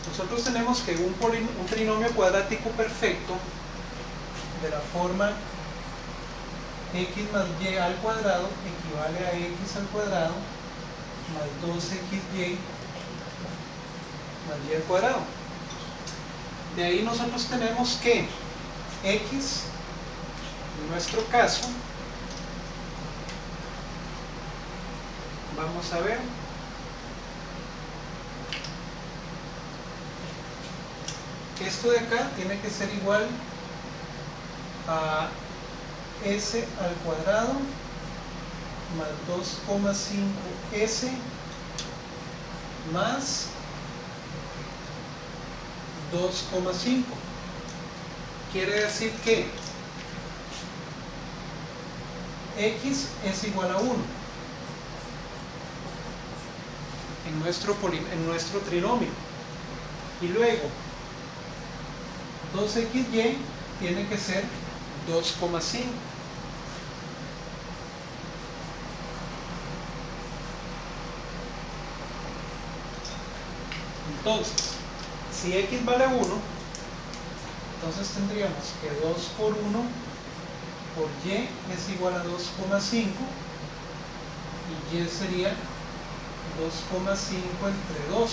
Speaker 1: Nosotros tenemos que un trinomio cuadrático perfecto de la forma x más y al cuadrado equivale a x al cuadrado más 2xy más y al cuadrado. De ahí nosotros tenemos que x, en nuestro caso, vamos a ver, esto de acá tiene que ser igual a s al cuadrado más 2,5s más 2,5. Quiere decir que x es igual a 1 en nuestro trinomio. Y luego 2xy tiene que ser 2,5. Entonces, si x vale 1, entonces tendríamos que 2 por 1 por y es igual a 2,5 y y sería 2,5 entre 2.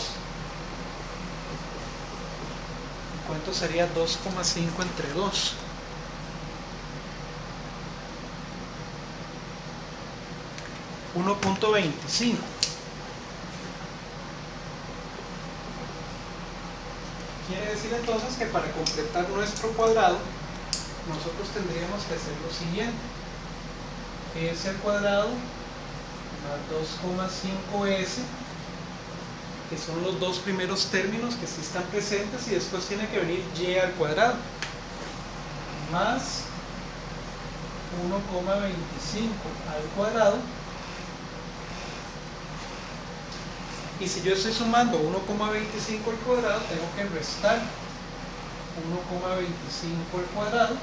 Speaker 1: ¿Cuánto sería 2,5 entre 2? $1.25. Quiere decir entonces que para completar nuestro cuadrado nosotros tendríamos que hacer lo siguiente: s al cuadrado más 2,5s, que son los dos primeros términos que sí están presentes, y después tiene que venir y al cuadrado más 1,25 al cuadrado. Y si yo estoy sumando 1,25 al cuadrado, tengo que restar 1,25 al cuadrado,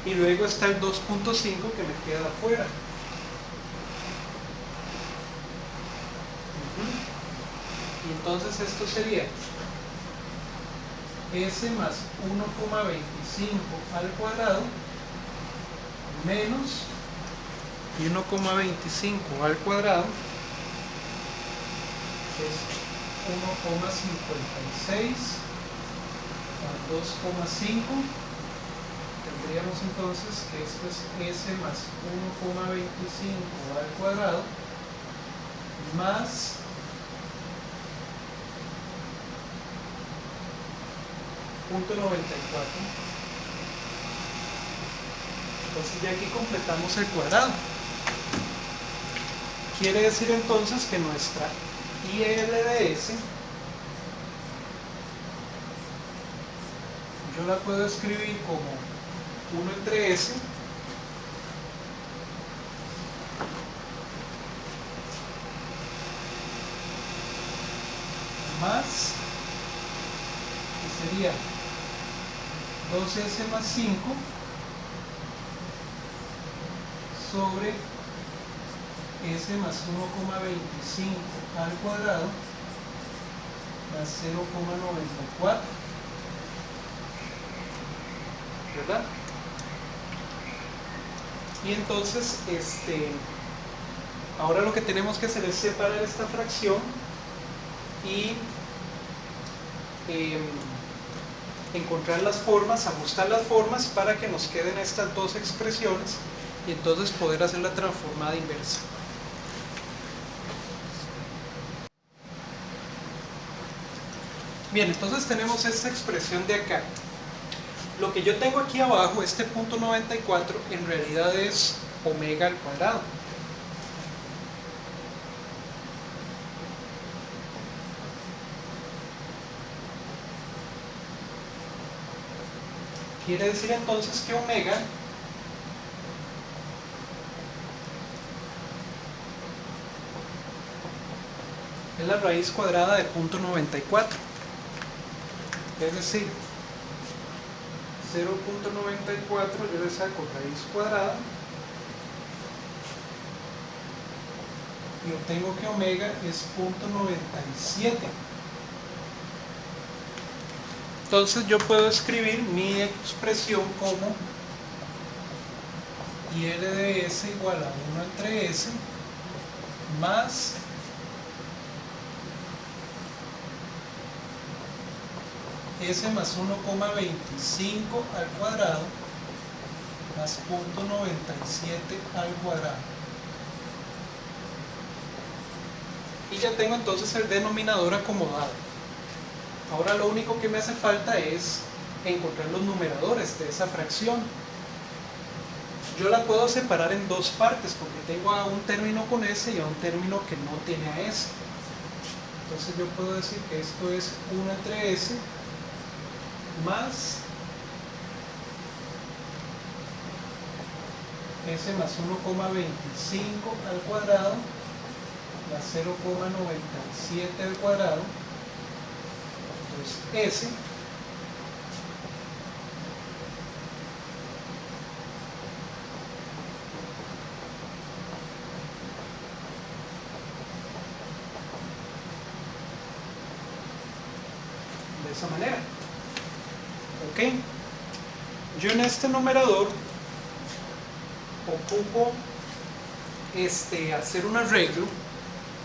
Speaker 1: y luego está el 2,5 que me queda afuera. Y entonces esto sería s más 1,25 al cuadrado menos 1,25 al cuadrado es 1,56 a 2,5. Tendríamos entonces que esto es s más 1,25 al cuadrado más 0,94. Entonces ya aquí completamos el cuadrado. Quiere decir entonces que nuestra IL de S yo la puedo escribir como 1 entre S más, que sería 2S más 5 sobre S más 1,25 al cuadrado más 0,94, ¿verdad? Y entonces ahora lo que tenemos que hacer es separar esta fracción y encontrar las formas, ajustar las formas para que nos queden estas dos expresiones y entonces poder hacer la transformada inversa. Bien, entonces tenemos esta expresión de acá. Lo que yo tengo aquí abajo, este punto 94, en realidad es omega al cuadrado. Quiere decir entonces que omega es la raíz cuadrada de punto 94. Es decir, 0,94 yo le saco raíz cuadrada y obtengo que omega es 0,97. Entonces yo puedo escribir mi expresión como IL de S igual a 1 entre S más S más 1,25 al cuadrado más 0,97 al cuadrado. Y ya tengo entonces el denominador acomodado. Ahora lo único que me hace falta es encontrar los numeradores de esa fracción. Yo la puedo separar en dos partes porque tengo a un término con S y a un término que no tiene a S. Entonces yo puedo decir que esto es 1 entre S más S más 1,25 al cuadrado más 0,97 al cuadrado. Entonces S de esa manera. Ok, yo en este numerador ocupo hacer un arreglo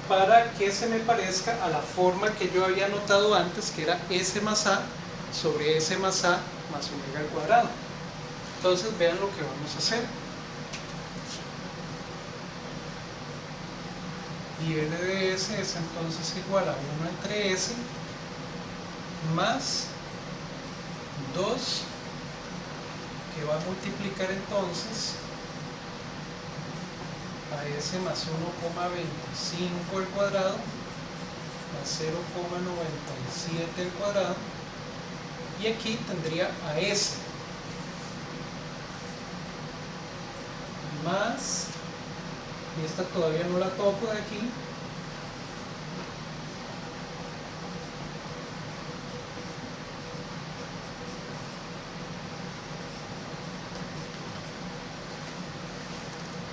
Speaker 1: para que se me parezca a la forma que yo había notado antes, que era S más A sobre S más A más omega al cuadrado. Entonces vean lo que vamos a hacer. Y L de S es entonces igual a 1 entre S más 2, que va a multiplicar entonces a S más 1,25 al cuadrado más 0,97 al cuadrado, y aquí tendría a S más, y esta todavía no la toco de aquí,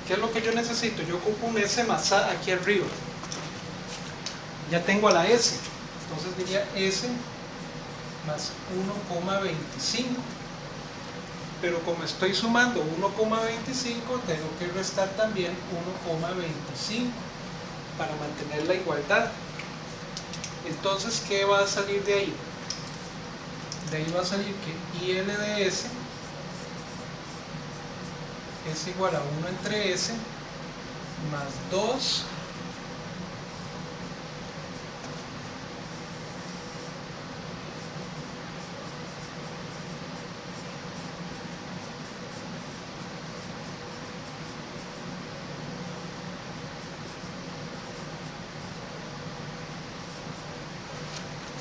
Speaker 1: ¿qué es lo que yo necesito? Yo ocupo un S más A aquí arriba. Ya tengo a la S. Entonces diría S más 1,25. pero como estoy sumando 1,25 tengo que restar también 1,25 para mantener la igualdad. Entonces, ¿qué va a salir de ahí? De ahí va a salir que IN de S es igual a 1 entre S más 2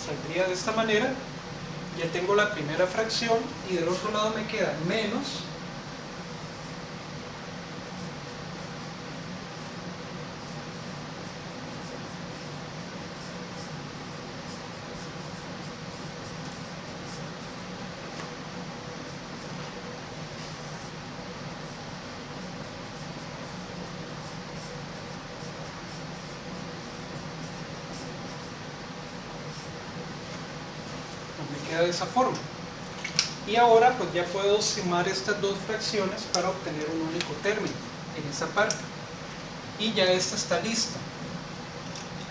Speaker 1: saldría de esta manera. Ya tengo la primera fracción y del otro lado me queda menos me queda de esa forma. Y ahora pues ya puedo sumar estas dos fracciones para obtener un único término en esa parte. Y ya esta está lista.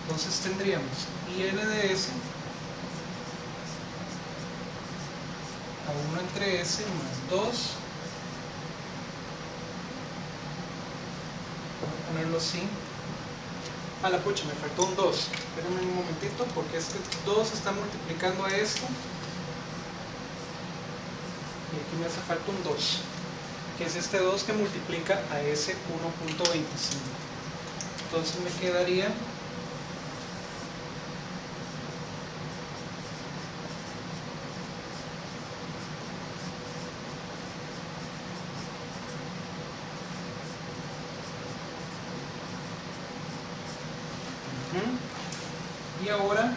Speaker 1: Entonces tendríamos IN de S a 1 entre S más 2. Voy a ponerlo así. A la pucha, me faltó un 2. Espérenme un momentito porque este 2 está multiplicando a esto. Y aquí me hace falta un 2, que es este 2 que multiplica a ese 1,25. Entonces me quedaría y ahora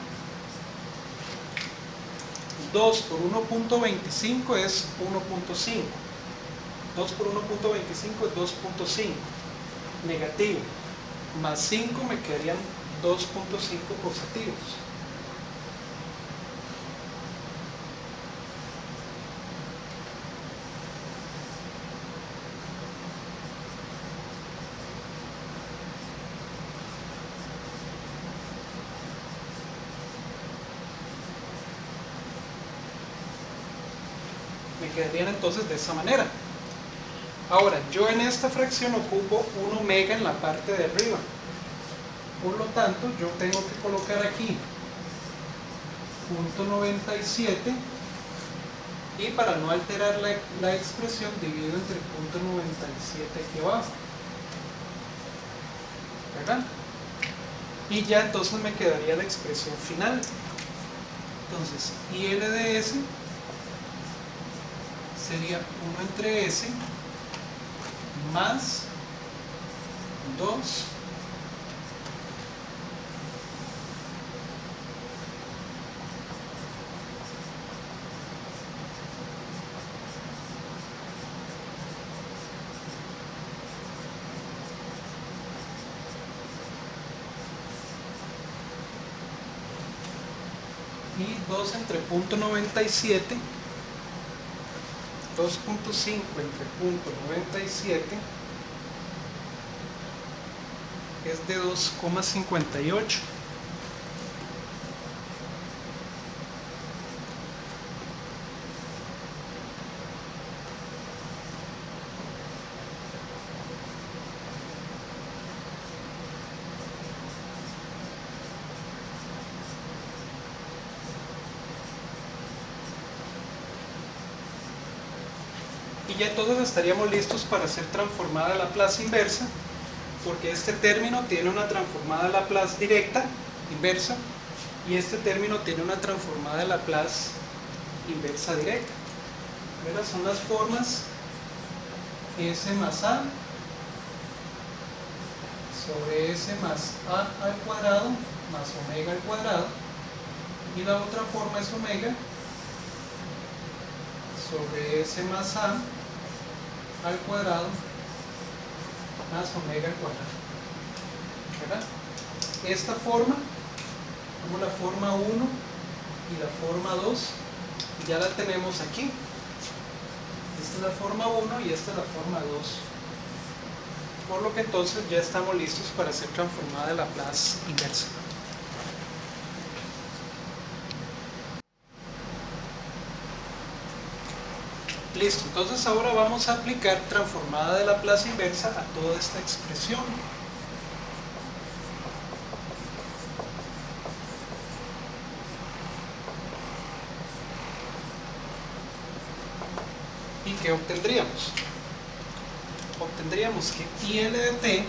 Speaker 1: 2 por 1,25 es 1,5. 2 por 1,25 es 2,5 negativo, más 5 me quedarían 2,5 positivos. Me quedarían entonces de esa manera. Ahora, yo en esta fracción ocupo 1 omega en la parte de arriba. Por lo tanto, yo tengo que colocar aquí 0,97 y para no alterar la expresión divido entre 0,97 aquí abajo. ¿Verdad? Y ya entonces me quedaría la expresión final. Entonces, IN de S sería 1 entre S más 2 y 2 entre 0,97, 2,5 entre 0,97 es de 2,58. Y ya todos estaríamos listos para hacer transformada a Laplace inversa, porque este término tiene una transformada a Laplace directa, inversa, y este término tiene una transformada a Laplace inversa directa. ¿Verdad? Son las formas S más A sobre S más A al cuadrado más omega al cuadrado, y la otra forma es omega sobre S más A al cuadrado más omega al cuadrado. ¿Verdad? Esta forma, como la forma 1 y la forma 2, ya la tenemos aquí. Esta es la forma 1 y esta es la forma 2. Por lo que entonces ya estamos listos para hacer transformada de Laplace inversa. Listo, entonces ahora vamos a aplicar transformada de Laplace inversa a toda esta expresión. ¿Y qué obtendríamos? Obtendríamos que IL de t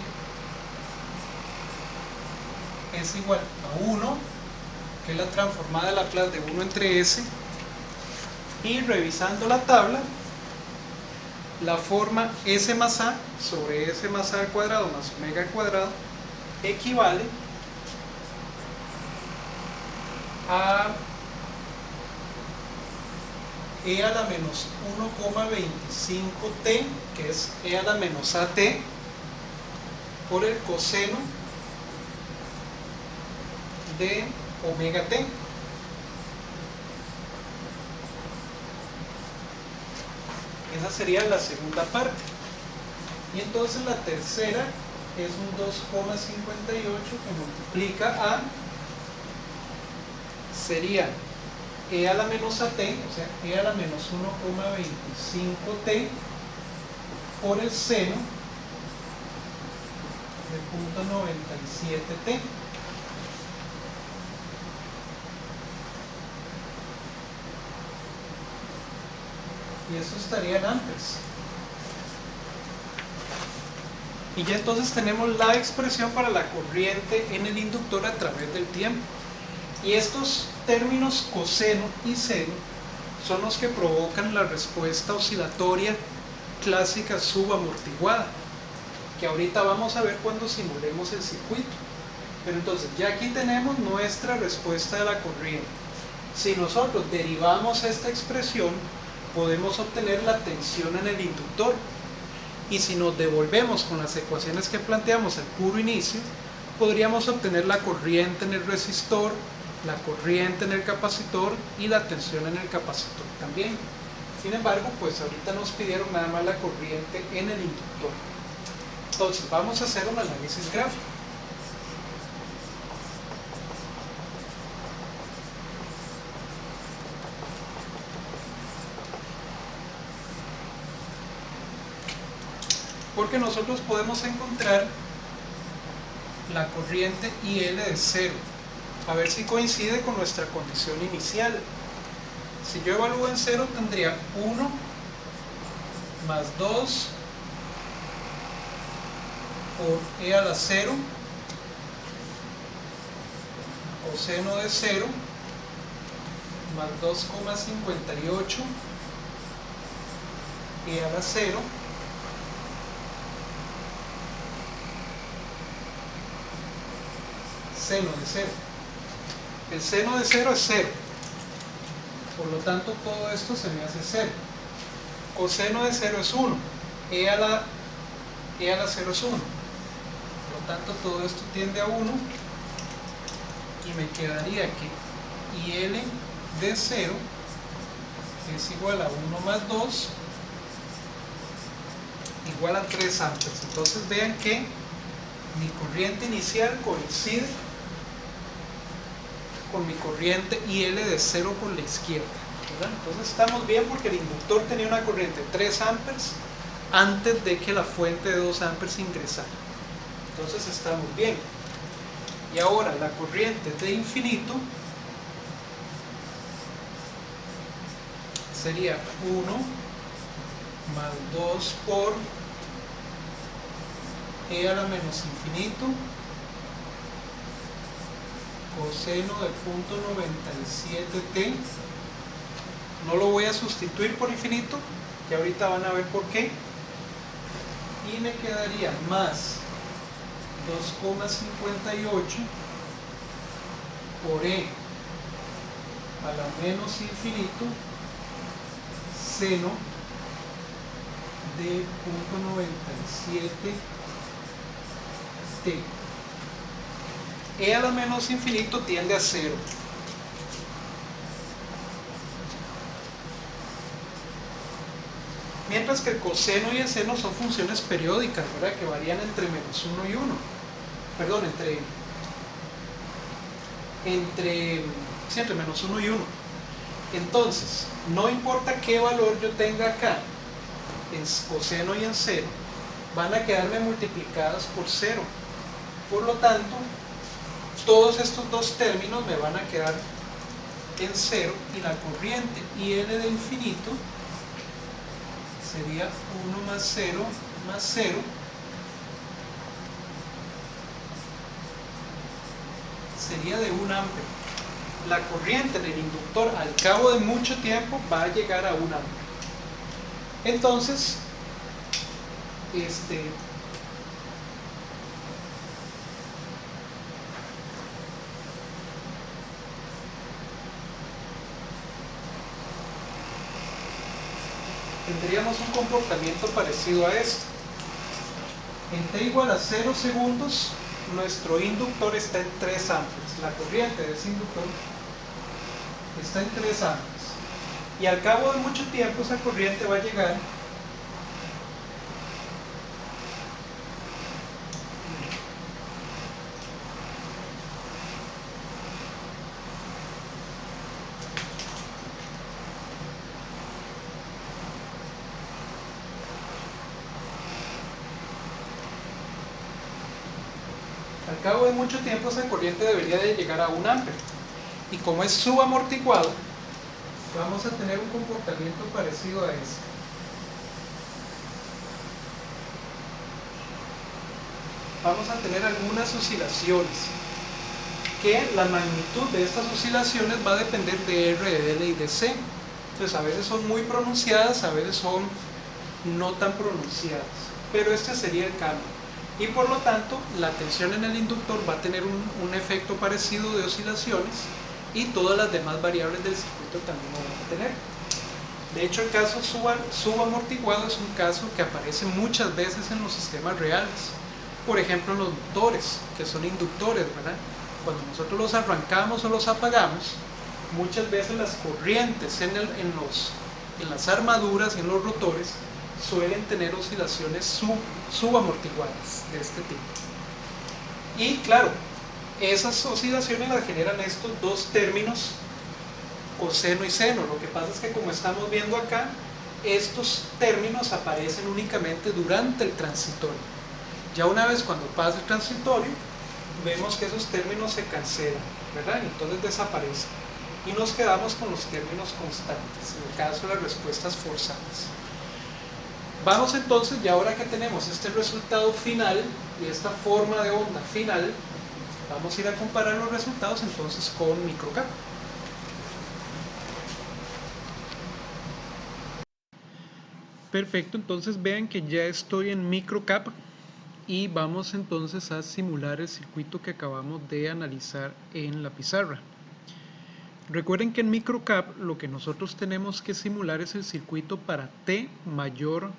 Speaker 1: es igual a 1, que es la transformada de Laplace de 1 entre s, y revisando la tabla, la forma s más a sobre s más a al cuadrado más omega al cuadrado equivale a e a la menos 1,25t, que es e a la menos at, por el coseno de omega t. Esa sería la segunda parte. Y entonces la tercera es un 2,58 que multiplica a, sería e a la menos at, o sea, e a la menos 1,25t por el seno de 0,97t. Y eso estaría en amperes. Y ya entonces tenemos la expresión para la corriente en el inductor a través del tiempo. Y estos términos coseno y seno son los que provocan la respuesta oscilatoria clásica subamortiguada, que ahorita vamos a ver cuando simulemos el circuito. Pero entonces ya aquí tenemos nuestra respuesta de la corriente. Si nosotros derivamos esta expresión, podemos obtener la tensión en el inductor. Y si nos devolvemos con las ecuaciones que planteamos al puro inicio, podríamos obtener la corriente en el resistor, la corriente en el capacitor y la tensión en el capacitor también. Sin embargo, pues ahorita nos pidieron nada más la corriente en el inductor. Entonces vamos a hacer un análisis gráfico. Porque nosotros podemos encontrar la corriente IL de 0, a ver si coincide con nuestra condición inicial. Si yo evalúo en 0, tendría 1 más 2 por e a la 0 coseno de 0 más 2,58 e a la 0 seno de 0. El seno de 0 es 0, por lo tanto todo esto se me hace 0. Coseno de 0 es 1, e a la 0 es 1, por lo tanto todo esto tiende a 1 y me quedaría que IL de 0 es igual a 1 más 2 igual a 3 amperes. Entonces vean que mi corriente inicial coincide con mi corriente IL de 0 por la izquierda, ¿verdad? Entonces estamos bien porque el inductor tenía una corriente de 3 amperes antes de que la fuente de 2 amperes ingresara. Entonces estamos bien. Y ahora la corriente de infinito sería 1 más 2 por e a la menos infinito coseno de 0,97t. No lo voy a sustituir por infinito, que ahorita van a ver por qué. Y me quedaría más 2,58 por e a la menos infinito seno de 0,97t. E a la menos infinito tiende a 0. Mientras que el coseno y el seno son funciones periódicas, ¿verdad? Que varían entre -1 y 1. Perdón, entre -1 y 1. Entonces, no importa qué valor yo tenga acá, en coseno y en seno, van a quedarme multiplicadas por 0. Por lo tanto, todos estos dos términos me van a quedar en 0 y la corriente n de infinito sería 1 más 0 más 0 sería de 1 ampere. La corriente del inductor al cabo de mucho tiempo va a llegar a 1 ampere. Entonces, tendríamos un comportamiento parecido a esto. En t igual a 0 segundos, nuestro inductor está en 3 amperes. La corriente de ese inductor está en 3 amperes. Y al cabo de mucho tiempo esa corriente va a llegar al cabo de mucho tiempo esa corriente debería de llegar a 1 ampere. Y como es subamortiguado, vamos a tener un comportamiento parecido a este. Vamos a tener algunas oscilaciones, que la magnitud de estas oscilaciones va a depender de R, de L y de C. Entonces a veces son muy pronunciadas, a veces son no tan pronunciadas, pero este sería el cambio. Y por lo tanto, la tensión en el inductor va a tener un efecto parecido de oscilaciones, y todas las demás variables del circuito también lo van a tener. De hecho, el caso subamortiguado es un caso que aparece muchas veces en los sistemas reales. Por ejemplo, en los motores, que son inductores, ¿verdad? Cuando nosotros los arrancamos o los apagamos, muchas veces las corrientes en las armaduras y en los rotores suelen tener oscilaciones subamortiguadas de este tipo. Y claro, esas oscilaciones las generan estos dos términos, coseno y seno. Lo que pasa es que, como estamos viendo acá, estos términos aparecen únicamente durante el transitorio. Ya una vez cuando pasa el transitorio, vemos que esos términos se cancelan, ¿verdad? Y entonces desaparecen. Y nos quedamos con los términos constantes, en el caso de las respuestas forzadas. Vamos entonces, ya ahora que tenemos este resultado final y esta forma de onda final, vamos a ir a comparar los resultados entonces con microcap. Perfecto, entonces vean que ya estoy en microcap y vamos entonces a simular el circuito que acabamos de analizar en la pizarra. Recuerden que en microcap lo que nosotros tenemos que simular es el circuito para t mayor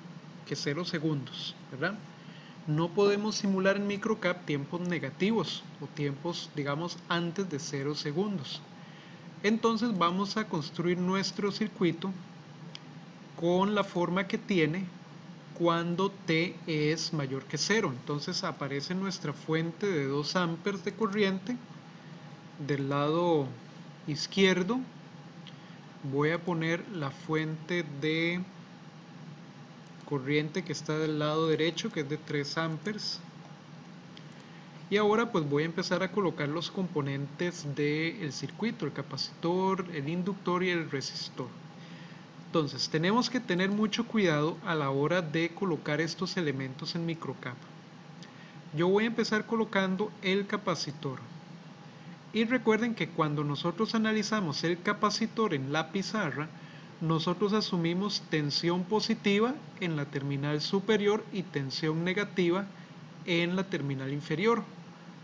Speaker 1: que 0 segundos, ¿verdad? No podemos simular en microcap tiempos negativos o tiempos, digamos, antes de 0 segundos. Entonces vamos a construir nuestro circuito con la forma que tiene cuando t es mayor que 0. Entonces aparece nuestra fuente de 2 amperes de corriente del lado izquierdo. Voy a poner la fuente de corriente que está del lado derecho, que es de 3 amperes. Y ahora pues voy a empezar a colocar los componentes del circuito, el capacitor, el inductor y el resistor. Entonces tenemos que tener mucho cuidado a la hora de colocar estos elementos en microcap. Yo voy a empezar colocando el capacitor. Y recuerden que cuando nosotros analizamos el capacitor en la pizarra, nosotros asumimos tensión positiva en la terminal superior y tensión negativa en la terminal inferior.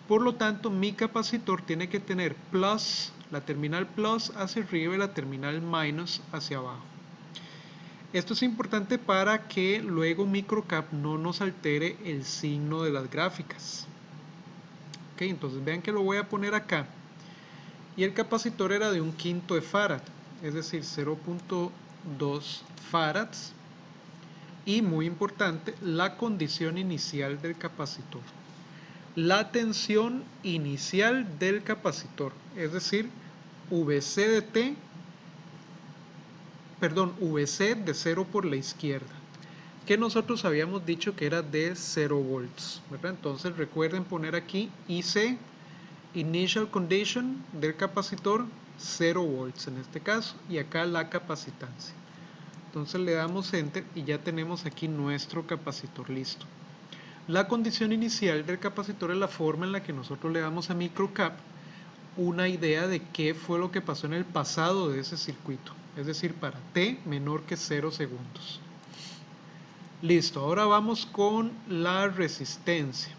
Speaker 1: Por lo tanto, mi capacitor tiene que tener plus, la terminal plus hacia arriba y la terminal minus hacia abajo. Esto es importante para que luego microcap no nos altere el signo de las gráficas. Ok, entonces vean que lo voy a poner acá. Y el capacitor era de 1/5 de farad, es decir, 0.2 farads. Y muy importante, la condición inicial del capacitor. La tensión inicial del capacitor, es decir, VC de T, VC de 0 por la izquierda, que nosotros habíamos dicho que era de 0 volts, ¿verdad? Entonces recuerden poner aquí IC, Initial Condition del capacitor, 0 volts en este caso, y acá la capacitancia. Entonces le damos Enter y ya tenemos aquí nuestro capacitor listo. La condición inicial del capacitor es la forma en la que nosotros le damos a microcap una idea de qué fue lo que pasó en el pasado de ese circuito, es decir, para t menor que 0 segundos. Listo, ahora vamos con la resistencia.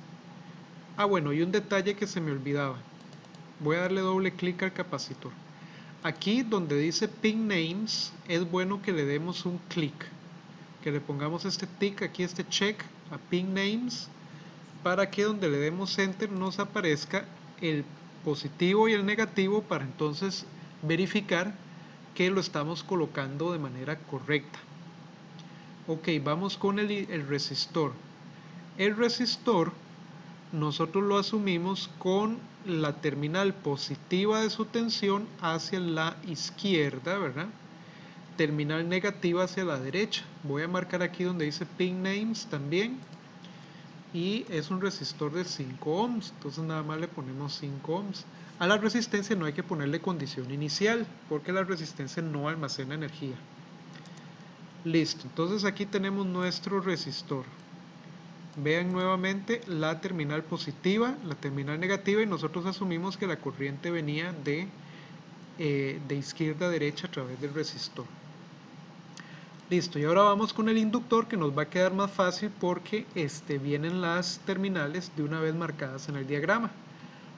Speaker 1: Bueno, y un detalle que se me olvidaba. Voy a darle doble clic al capacitor. Aquí donde dice pin names es bueno que le demos un clic, que le pongamos este tick aquí, este check a pin names, para que donde le demos enter nos aparezca el positivo y el negativo, para entonces verificar que lo estamos colocando de manera correcta. Ok, vamos con el resistor. El resistor nosotros lo asumimos con la terminal positiva de su tensión hacia la izquierda, ¿verdad? Terminal negativa hacia la derecha. Voy a marcar aquí donde dice pin names también. Y es un resistor de 5 ohms, entonces nada más le ponemos 5 ohms. A la resistencia no hay que ponerle condición inicial, porque la resistencia no almacena energía. Listo, entonces aquí tenemos nuestro resistor. Vean nuevamente la terminal positiva, la terminal negativa, y nosotros asumimos que la corriente venía de izquierda a derecha a través del resistor. Listo, y ahora vamos con el inductor, que nos va a quedar más fácil porque vienen las terminales de una vez marcadas en el diagrama.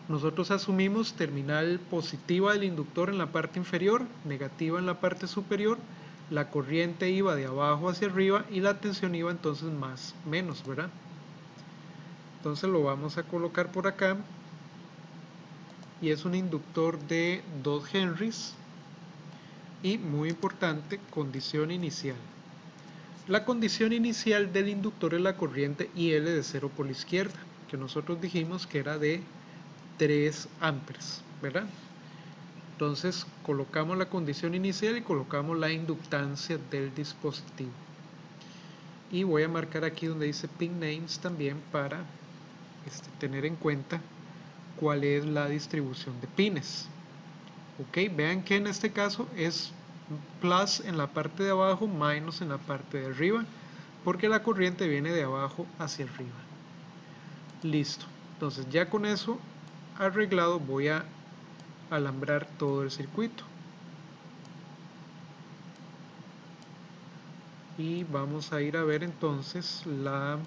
Speaker 1: Nosotros asumimos terminal positiva del inductor en la parte inferior, negativa en la parte superior, la corriente iba de abajo hacia arriba y la tensión iba entonces más menos, ¿verdad? Entonces lo vamos a colocar por acá, y es un inductor de 2 henrys, y muy importante, condición inicial. La condición inicial del inductor es la corriente IL de 0 por la izquierda, que nosotros dijimos que era de 3 amperes, ¿verdad? Entonces colocamos la condición inicial y colocamos la inductancia del dispositivo. Y voy a marcar aquí donde dice pin names también para tener en cuenta cuál es la distribución de pines. Ok, vean que en este caso es plus en la parte de abajo, minus en la parte de arriba, porque la corriente viene de abajo hacia arriba. Listo, entonces ya con eso arreglado voy a alambrar todo el circuito. Y vamos a ir a ver entonces la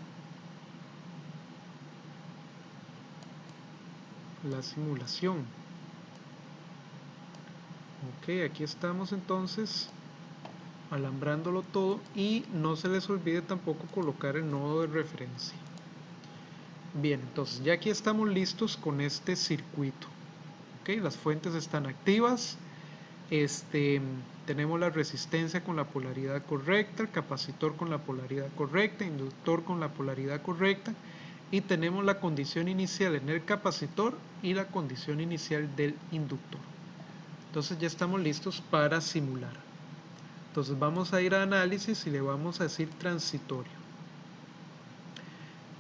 Speaker 1: simulación. Ok, aquí estamos entonces alambrándolo todo, y no se les olvide tampoco colocar el nodo de referencia. Bien, entonces ya aquí estamos listos con este circuito. Ok, las fuentes están activas. Tenemos la resistencia con la polaridad correcta, el capacitor con la polaridad correcta, inductor con la polaridad correcta, y tenemos la condición inicial en el capacitor y la condición inicial del inductor. Entonces ya estamos listos para simular. Entonces vamos a ir a análisis y le vamos a decir transitorio.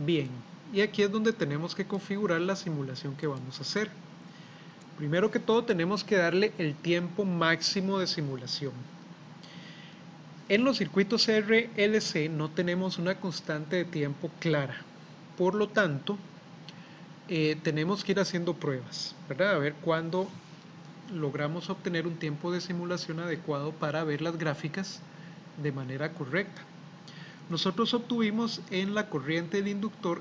Speaker 1: Bien, y aquí es donde tenemos que configurar la simulación que vamos a hacer. Primero que todo tenemos que darle el tiempo máximo de simulación. En los circuitos RLC no tenemos una constante de tiempo clara. Por lo tanto, tenemos que ir haciendo pruebas, ¿verdad? A ver cuándo logramos obtener un tiempo de simulación adecuado para ver las gráficas de manera correcta. Nosotros obtuvimos en la corriente del inductor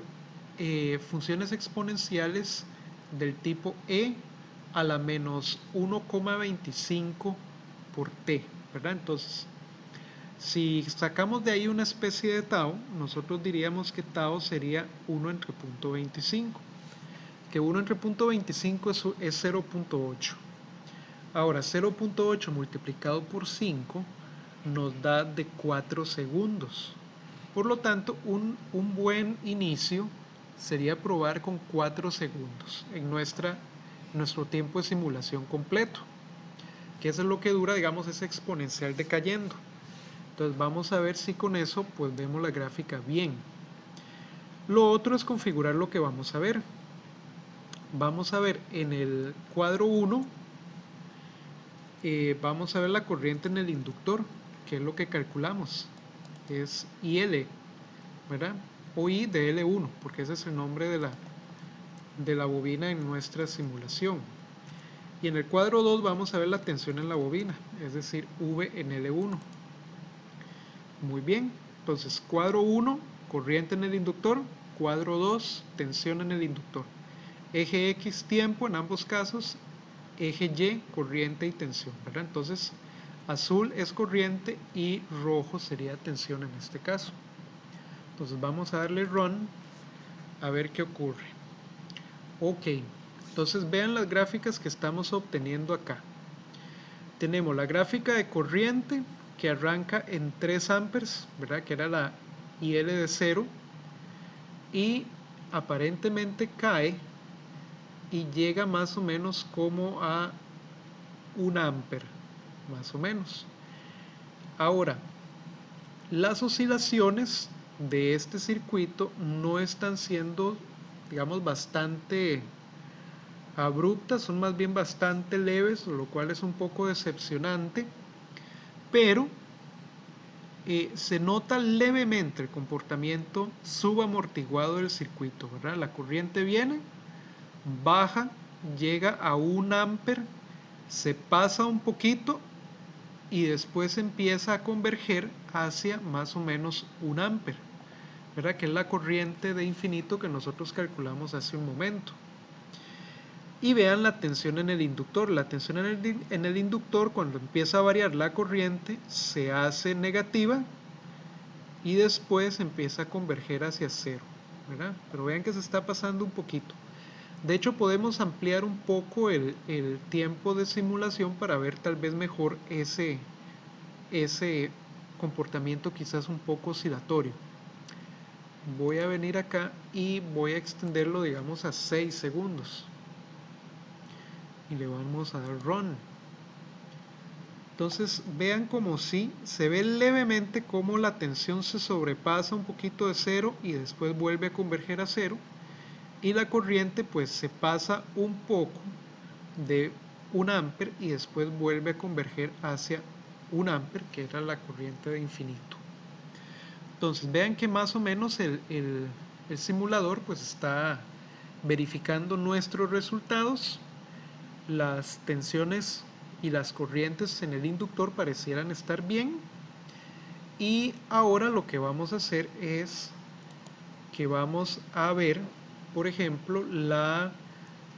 Speaker 1: funciones exponenciales del tipo e a la menos 1,25 por t, ¿verdad? Entonces, si sacamos de ahí una especie de tau, nosotros diríamos que tau sería 1 entre 0.25, que 1 entre 0.25 es 0.8. Ahora, 0.8 multiplicado por 5 nos da de 4 segundos. Por lo tanto, un buen inicio sería probar con 4 segundos en nuestro tiempo de simulación completo, que eso es lo que dura, digamos, ese exponencial decayendo. Entonces vamos a ver si con eso pues vemos la gráfica bien. Lo otro es configurar lo que vamos a ver. Vamos a ver en el cuadro 1, vamos a ver la corriente en el inductor, que es lo que calculamos. Es IL, ¿verdad? O I de L1, porque ese es el nombre de la bobina en nuestra simulación. Y en el cuadro 2 vamos a ver la tensión en la bobina, es decir, V en L1. Muy bien, entonces cuadro 1, corriente en el inductor, cuadro 2, tensión en el inductor. Eje X, tiempo en ambos casos, eje Y, corriente y tensión, ¿verdad? Entonces, azul es corriente y rojo sería tensión en este caso. Entonces vamos a darle run a ver qué ocurre. Ok, entonces vean las gráficas que estamos obteniendo acá. Tenemos la gráfica de corriente que arranca en 3 amperes, ¿verdad? Que era la IL de 0, y aparentemente cae y llega más o menos como a 1 amper, más o menos. Ahora, las oscilaciones de este circuito no están siendo, digamos, bastante abruptas, son más bien bastante leves, lo cual es un poco decepcionante, pero se nota levemente el comportamiento subamortiguado del circuito, ¿verdad? La corriente viene, baja, llega a 1 amper, se pasa un poquito y después empieza a converger hacia más o menos 1 amper, ¿verdad? Que es la corriente de infinito que nosotros calculamos hace un momento. Y vean la tensión en el inductor. La tensión en el inductor, cuando empieza a variar la corriente, se hace negativa y después empieza a converger hacia 0, ¿verdad? Pero vean que se está pasando un poquito. De hecho, podemos ampliar un poco el tiempo de simulación para ver tal vez mejor ese comportamiento quizás un poco oscilatorio. Voy a venir acá y voy a extenderlo, digamos, a 6 segundos. Y le vamos a dar run. Entonces vean como si se ve levemente como la tensión se sobrepasa un poquito de 0 y después vuelve a converger a 0, y la corriente pues se pasa un poco de 1 amper y después vuelve a converger hacia 1 amper, que era la corriente de infinito. Entonces vean que más o menos el simulador pues está verificando nuestros resultados. Las tensiones y las corrientes en el inductor parecieran estar bien, y ahora lo que vamos a hacer es que vamos a ver, por ejemplo, la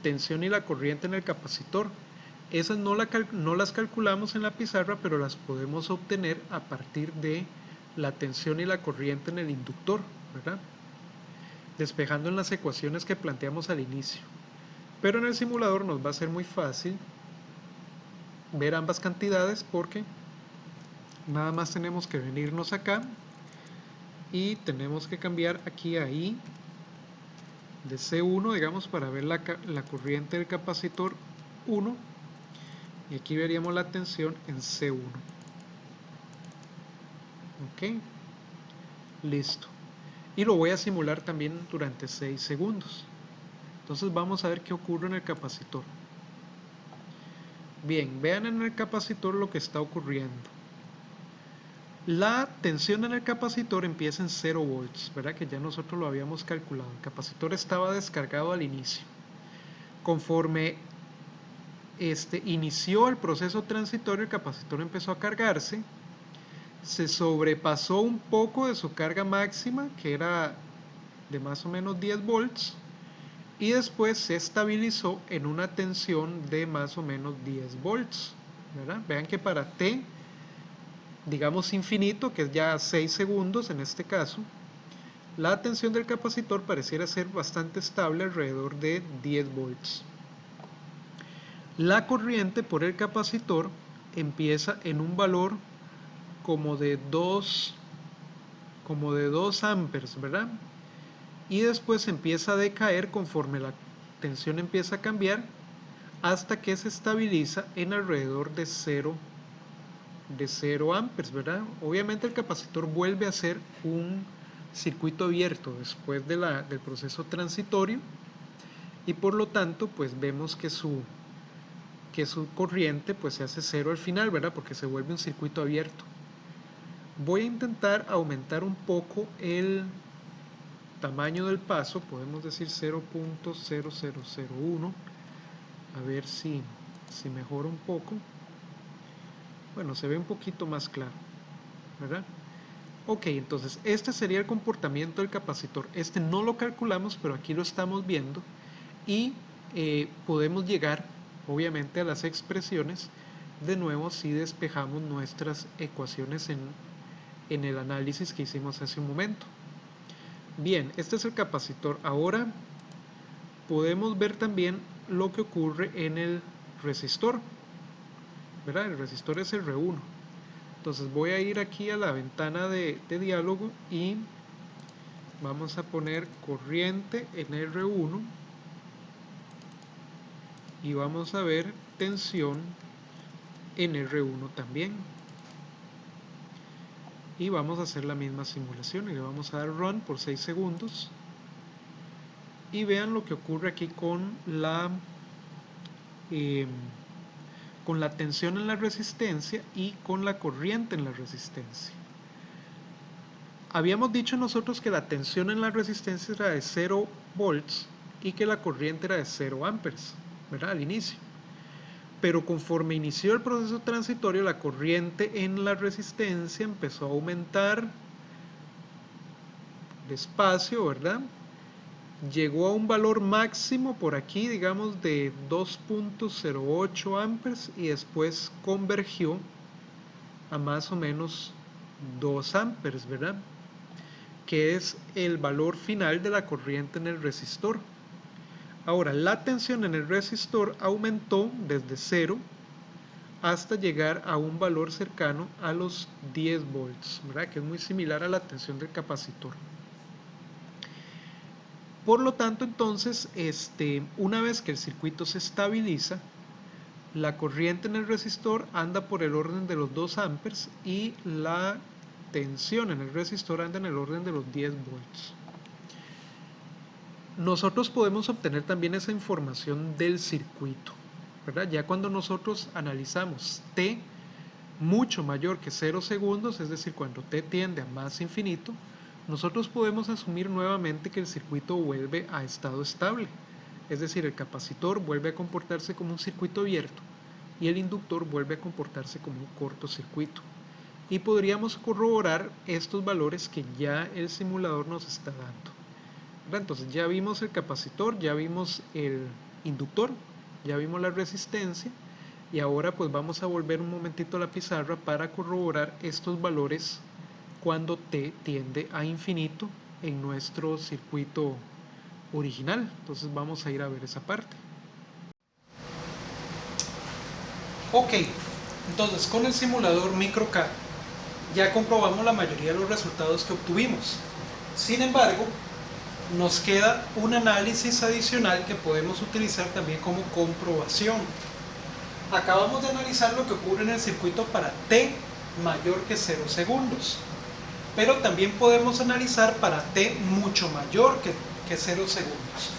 Speaker 1: tensión y la corriente en el capacitor. Esas no las calculamos en la pizarra, pero las podemos obtener a partir de la tensión y la corriente en el inductor, ¿verdad? Despejando en las ecuaciones que planteamos al inicio. Pero en el simulador nos va a ser muy fácil ver ambas cantidades, porque nada más tenemos que venirnos acá y tenemos que cambiar aquí a I de C1, digamos, para ver la corriente del capacitor 1, y aquí veríamos la tensión en C1. Ok, listo. Y lo voy a simular también durante 6 segundos. Entonces vamos a ver qué ocurre en el capacitor. Bien, vean en el capacitor lo que está ocurriendo. La tensión en el capacitor empieza en 0 volts, ¿verdad? Que ya nosotros lo habíamos calculado. El capacitor estaba descargado al inicio. Conforme inició el proceso transitorio, el capacitor empezó a cargarse, se sobrepasó un poco de su carga máxima, que era de más o menos 10 volts, y después se estabilizó en una tensión de más o menos 10 volts, ¿verdad? Vean que para T, digamos infinito, que es ya 6 segundos en este caso, la tensión del capacitor pareciera ser bastante estable, alrededor de 10 volts. La corriente por el capacitor empieza en un valor como de 2 como de 2 amperes, ¿verdad? Y después empieza a decaer conforme la tensión empieza a cambiar hasta que se estabiliza en alrededor de 0 amperes, ¿verdad? Obviamente el capacitor vuelve a ser un circuito abierto después del proceso transitorio y por lo tanto pues vemos que su corriente pues se hace cero al final, ¿verdad? Porque se vuelve un circuito abierto. Voy a intentar aumentar un poco el tamaño del paso, podemos decir 0.0001, a ver si mejora un poco. Bueno, se ve un poquito más claro, ¿verdad? Ok, entonces este sería el comportamiento del capacitor. Este no lo calculamos, pero aquí lo estamos viendo y podemos llegar obviamente a las expresiones de nuevo si despejamos nuestras ecuaciones en el análisis que hicimos hace un momento. Bien, este es el capacitor. Ahora podemos ver también lo que ocurre en el resistor, ¿verdad? El resistor es el R1. Entonces voy a ir aquí a la ventana de diálogo y vamos a poner corriente en R1 y vamos a ver tensión en R1 también. Y vamos a hacer la misma simulación y le vamos a dar run por 6 segundos. Y vean lo que ocurre aquí con la tensión en la resistencia y con la corriente en la resistencia. Habíamos dicho nosotros que la tensión en la resistencia era de 0 volts y que la corriente era de 0 amperes, ¿verdad? Al inicio. Pero conforme inició el proceso transitorio, la corriente en la resistencia empezó a aumentar despacio, ¿verdad? Llegó a un valor máximo por aquí, digamos de 2.08 amperes y después convergió a más o menos 2 amperes, ¿verdad? Que es el valor final de la corriente en el resistor. Ahora, la tensión en el resistor aumentó desde 0 hasta llegar a un valor cercano a los 10 volts, ¿verdad? Que es muy similar a la tensión del capacitor. Por lo tanto, entonces, una vez que el circuito se estabiliza, la corriente en el resistor anda por el orden de los 2 amperes y la tensión en el resistor anda en el orden de los 10 volts. Nosotros podemos obtener también esa información del circuito, ¿verdad? Ya cuando nosotros analizamos t mucho mayor que 0 segundos, es decir, cuando t tiende a más infinito, nosotros podemos asumir nuevamente que el circuito vuelve a estado estable, es decir, el capacitor vuelve a comportarse como un circuito abierto y el inductor vuelve a comportarse como un cortocircuito. Y podríamos corroborar estos valores que ya el simulador nos está dando. Entonces ya vimos el capacitor, ya vimos el inductor, ya vimos la resistencia y ahora pues vamos a volver un momentito a la pizarra para corroborar estos valores cuando t tiende a infinito en nuestro circuito original. Entonces vamos a ir a ver esa parte. Ok, entonces con el simulador MicroCAD ya comprobamos la mayoría de los resultados que obtuvimos. Sin embargo, nos queda un análisis adicional que podemos utilizar también como comprobación. Acabamos de analizar lo que ocurre en el circuito para t mayor que 0 segundos, pero también podemos analizar para t mucho mayor que 0 segundos.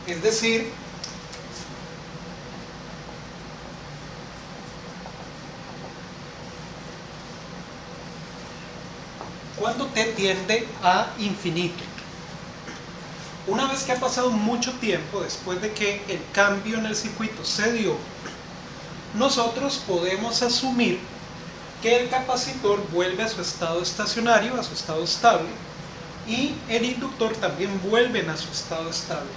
Speaker 1: Es decir, cuando t tiende a infinito. Una vez que ha pasado mucho tiempo después de que el cambio en el circuito se dio, nosotros podemos asumir que el capacitor vuelve a su estado estacionario, a su estado estable, y el inductor también vuelve a su estado estable.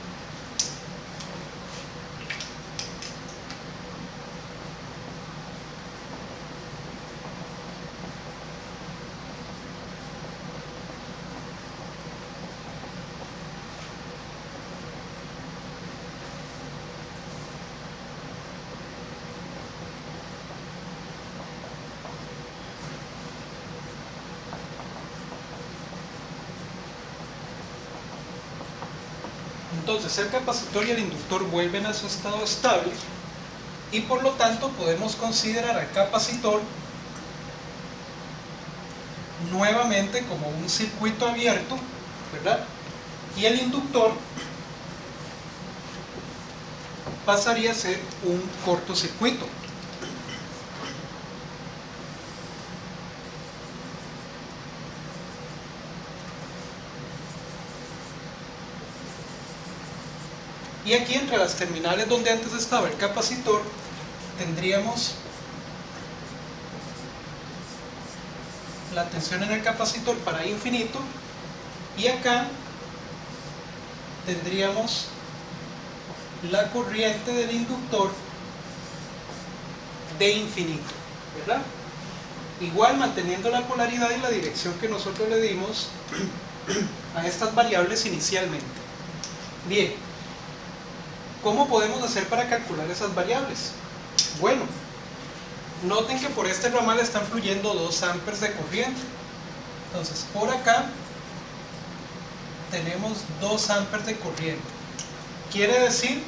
Speaker 1: Entonces el capacitor y el inductor vuelven a su estado estable y por lo tanto podemos considerar al capacitor nuevamente como un circuito abierto, ¿verdad? Y el inductor pasaría a ser un cortocircuito. Y aquí entre las terminales donde antes estaba el capacitor tendríamos la tensión en el capacitor para infinito y acá tendríamos la corriente del inductor de infinito, ¿verdad? Igual manteniendo la polaridad y la dirección que nosotros le dimos a estas variables inicialmente. Bien, ¿cómo podemos hacer para calcular esas variables? Bueno, noten que por este ramal están fluyendo 2 amperes de corriente. Entonces, por acá tenemos 2 amperes de corriente. Quiere decir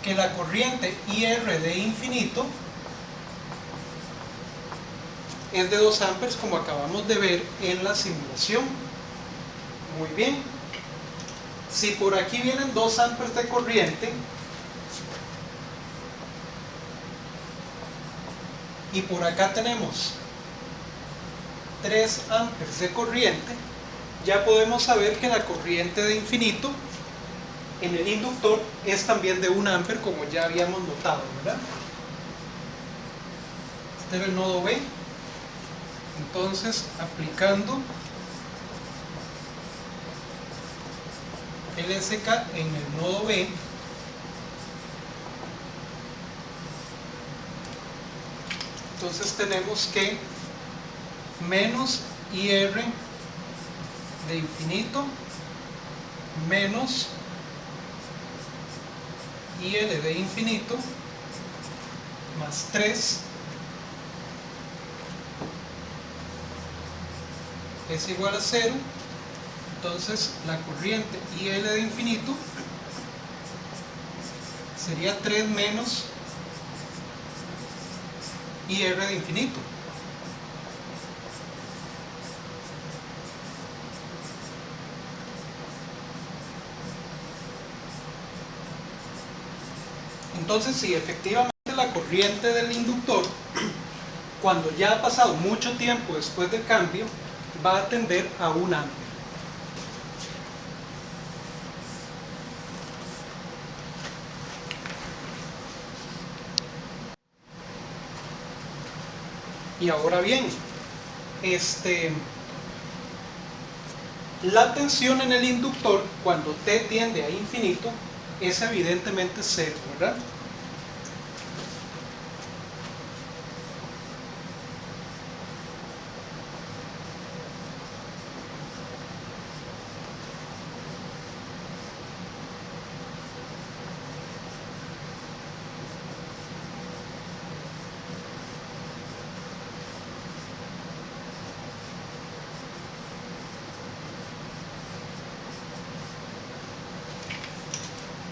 Speaker 1: que la corriente IR de infinito es de 2 amperes como acabamos de ver en la simulación. Muy bien. Si por aquí vienen 2 amperes de corriente y por acá tenemos 3 amperes de corriente, ya podemos saber que la corriente de infinito en el inductor es también de 1 amper, como ya habíamos notado, ¿verdad? Este era el nodo B. Entonces, aplicando el SK en el nodo B, entonces tenemos que menos IR de infinito menos IL de infinito más 3 es igual a 0. Entonces la corriente IL de infinito sería 3 menos IR de infinito. Entonces, si efectivamente la corriente del inductor, cuando ya ha pasado mucho tiempo después del cambio, va a tender a 1 amper. Y ahora bien, la tensión en el inductor cuando T tiende a infinito es evidentemente 0, ¿verdad?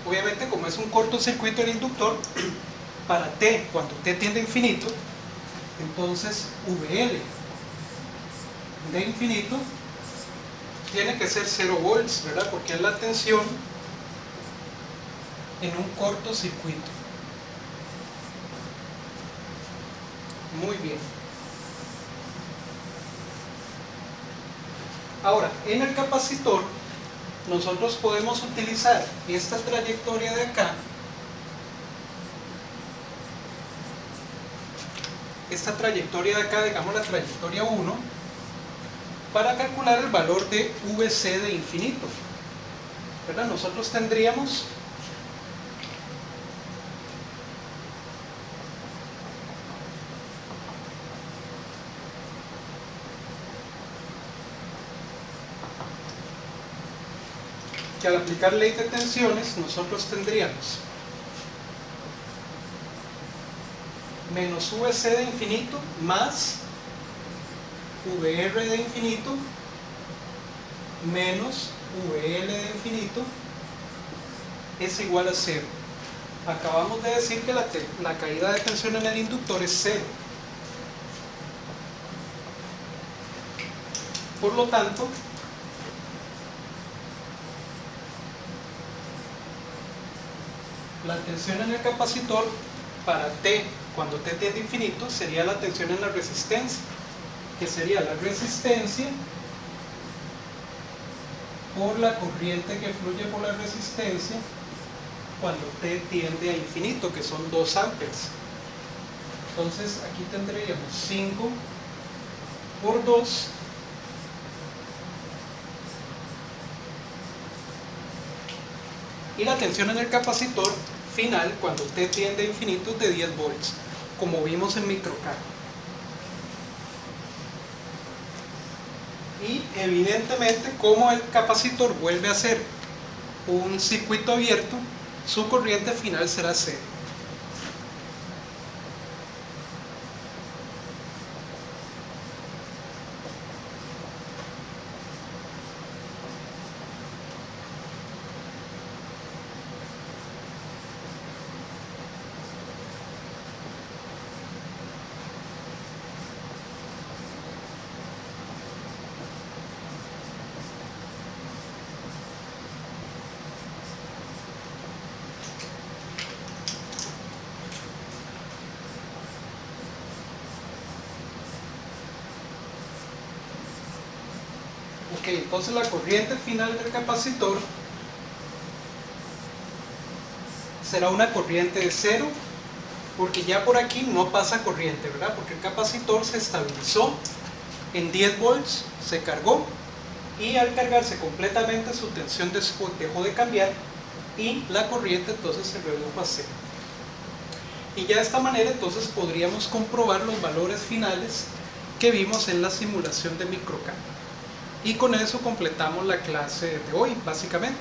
Speaker 1: Obviamente, como es un cortocircuito el inductor, para T, cuando T tiende a infinito, entonces VL de infinito tiene que ser 0 volts, ¿verdad? Porque es la tensión en un cortocircuito. Muy bien. Ahora, en el capacitor nosotros podemos utilizar esta trayectoria de acá, digamos la trayectoria 1, para calcular el valor de VC de infinito, ¿verdad? Nosotros tendríamos que al aplicar ley de tensiones nosotros tendríamos menos VC de infinito más VR de infinito menos VL de infinito es igual a 0. Acabamos de decir que la caída de tensión en el inductor es 0. Por lo tanto, la tensión en el capacitor para T, cuando T tiende a infinito, sería la tensión en la resistencia, que sería la resistencia por la corriente que fluye por la resistencia cuando T tiende a infinito, que son 2 amperes. Entonces aquí tendríamos 5 por 2 y la tensión en el capacitor final cuando T tiende a infinito es de 10 volts, como vimos en microcar. Y evidentemente, como el capacitor vuelve a ser un circuito abierto, su corriente final será 0. Ok, entonces la corriente final del capacitor será una corriente de 0, porque ya por aquí no pasa corriente, ¿verdad? Porque el capacitor se estabilizó en 10 volts, se cargó, y al cargarse completamente su tensión dejó de cambiar y la corriente entonces se redujo a 0. Y ya de esta manera entonces podríamos comprobar los valores finales que vimos en la simulación de microcar. Y con eso completamos la clase de hoy, básicamente.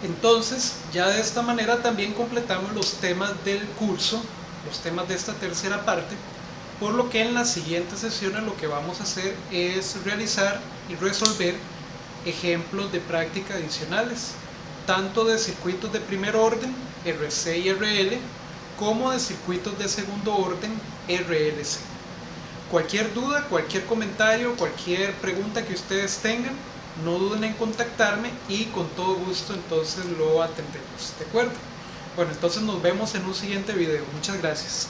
Speaker 1: Entonces, ya de esta manera también completamos los temas del curso, los temas de esta tercera parte, por lo que en las siguientes sesiones lo que vamos a hacer es realizar y resolver ejemplos de práctica adicionales, tanto de circuitos de primer orden, RC y RL, como de circuitos de segundo orden, RLC. Cualquier duda, cualquier comentario, cualquier pregunta que ustedes tengan, no duden en contactarme y con todo gusto entonces lo atendemos, ¿de acuerdo? Bueno, entonces nos vemos en un siguiente video. Muchas gracias.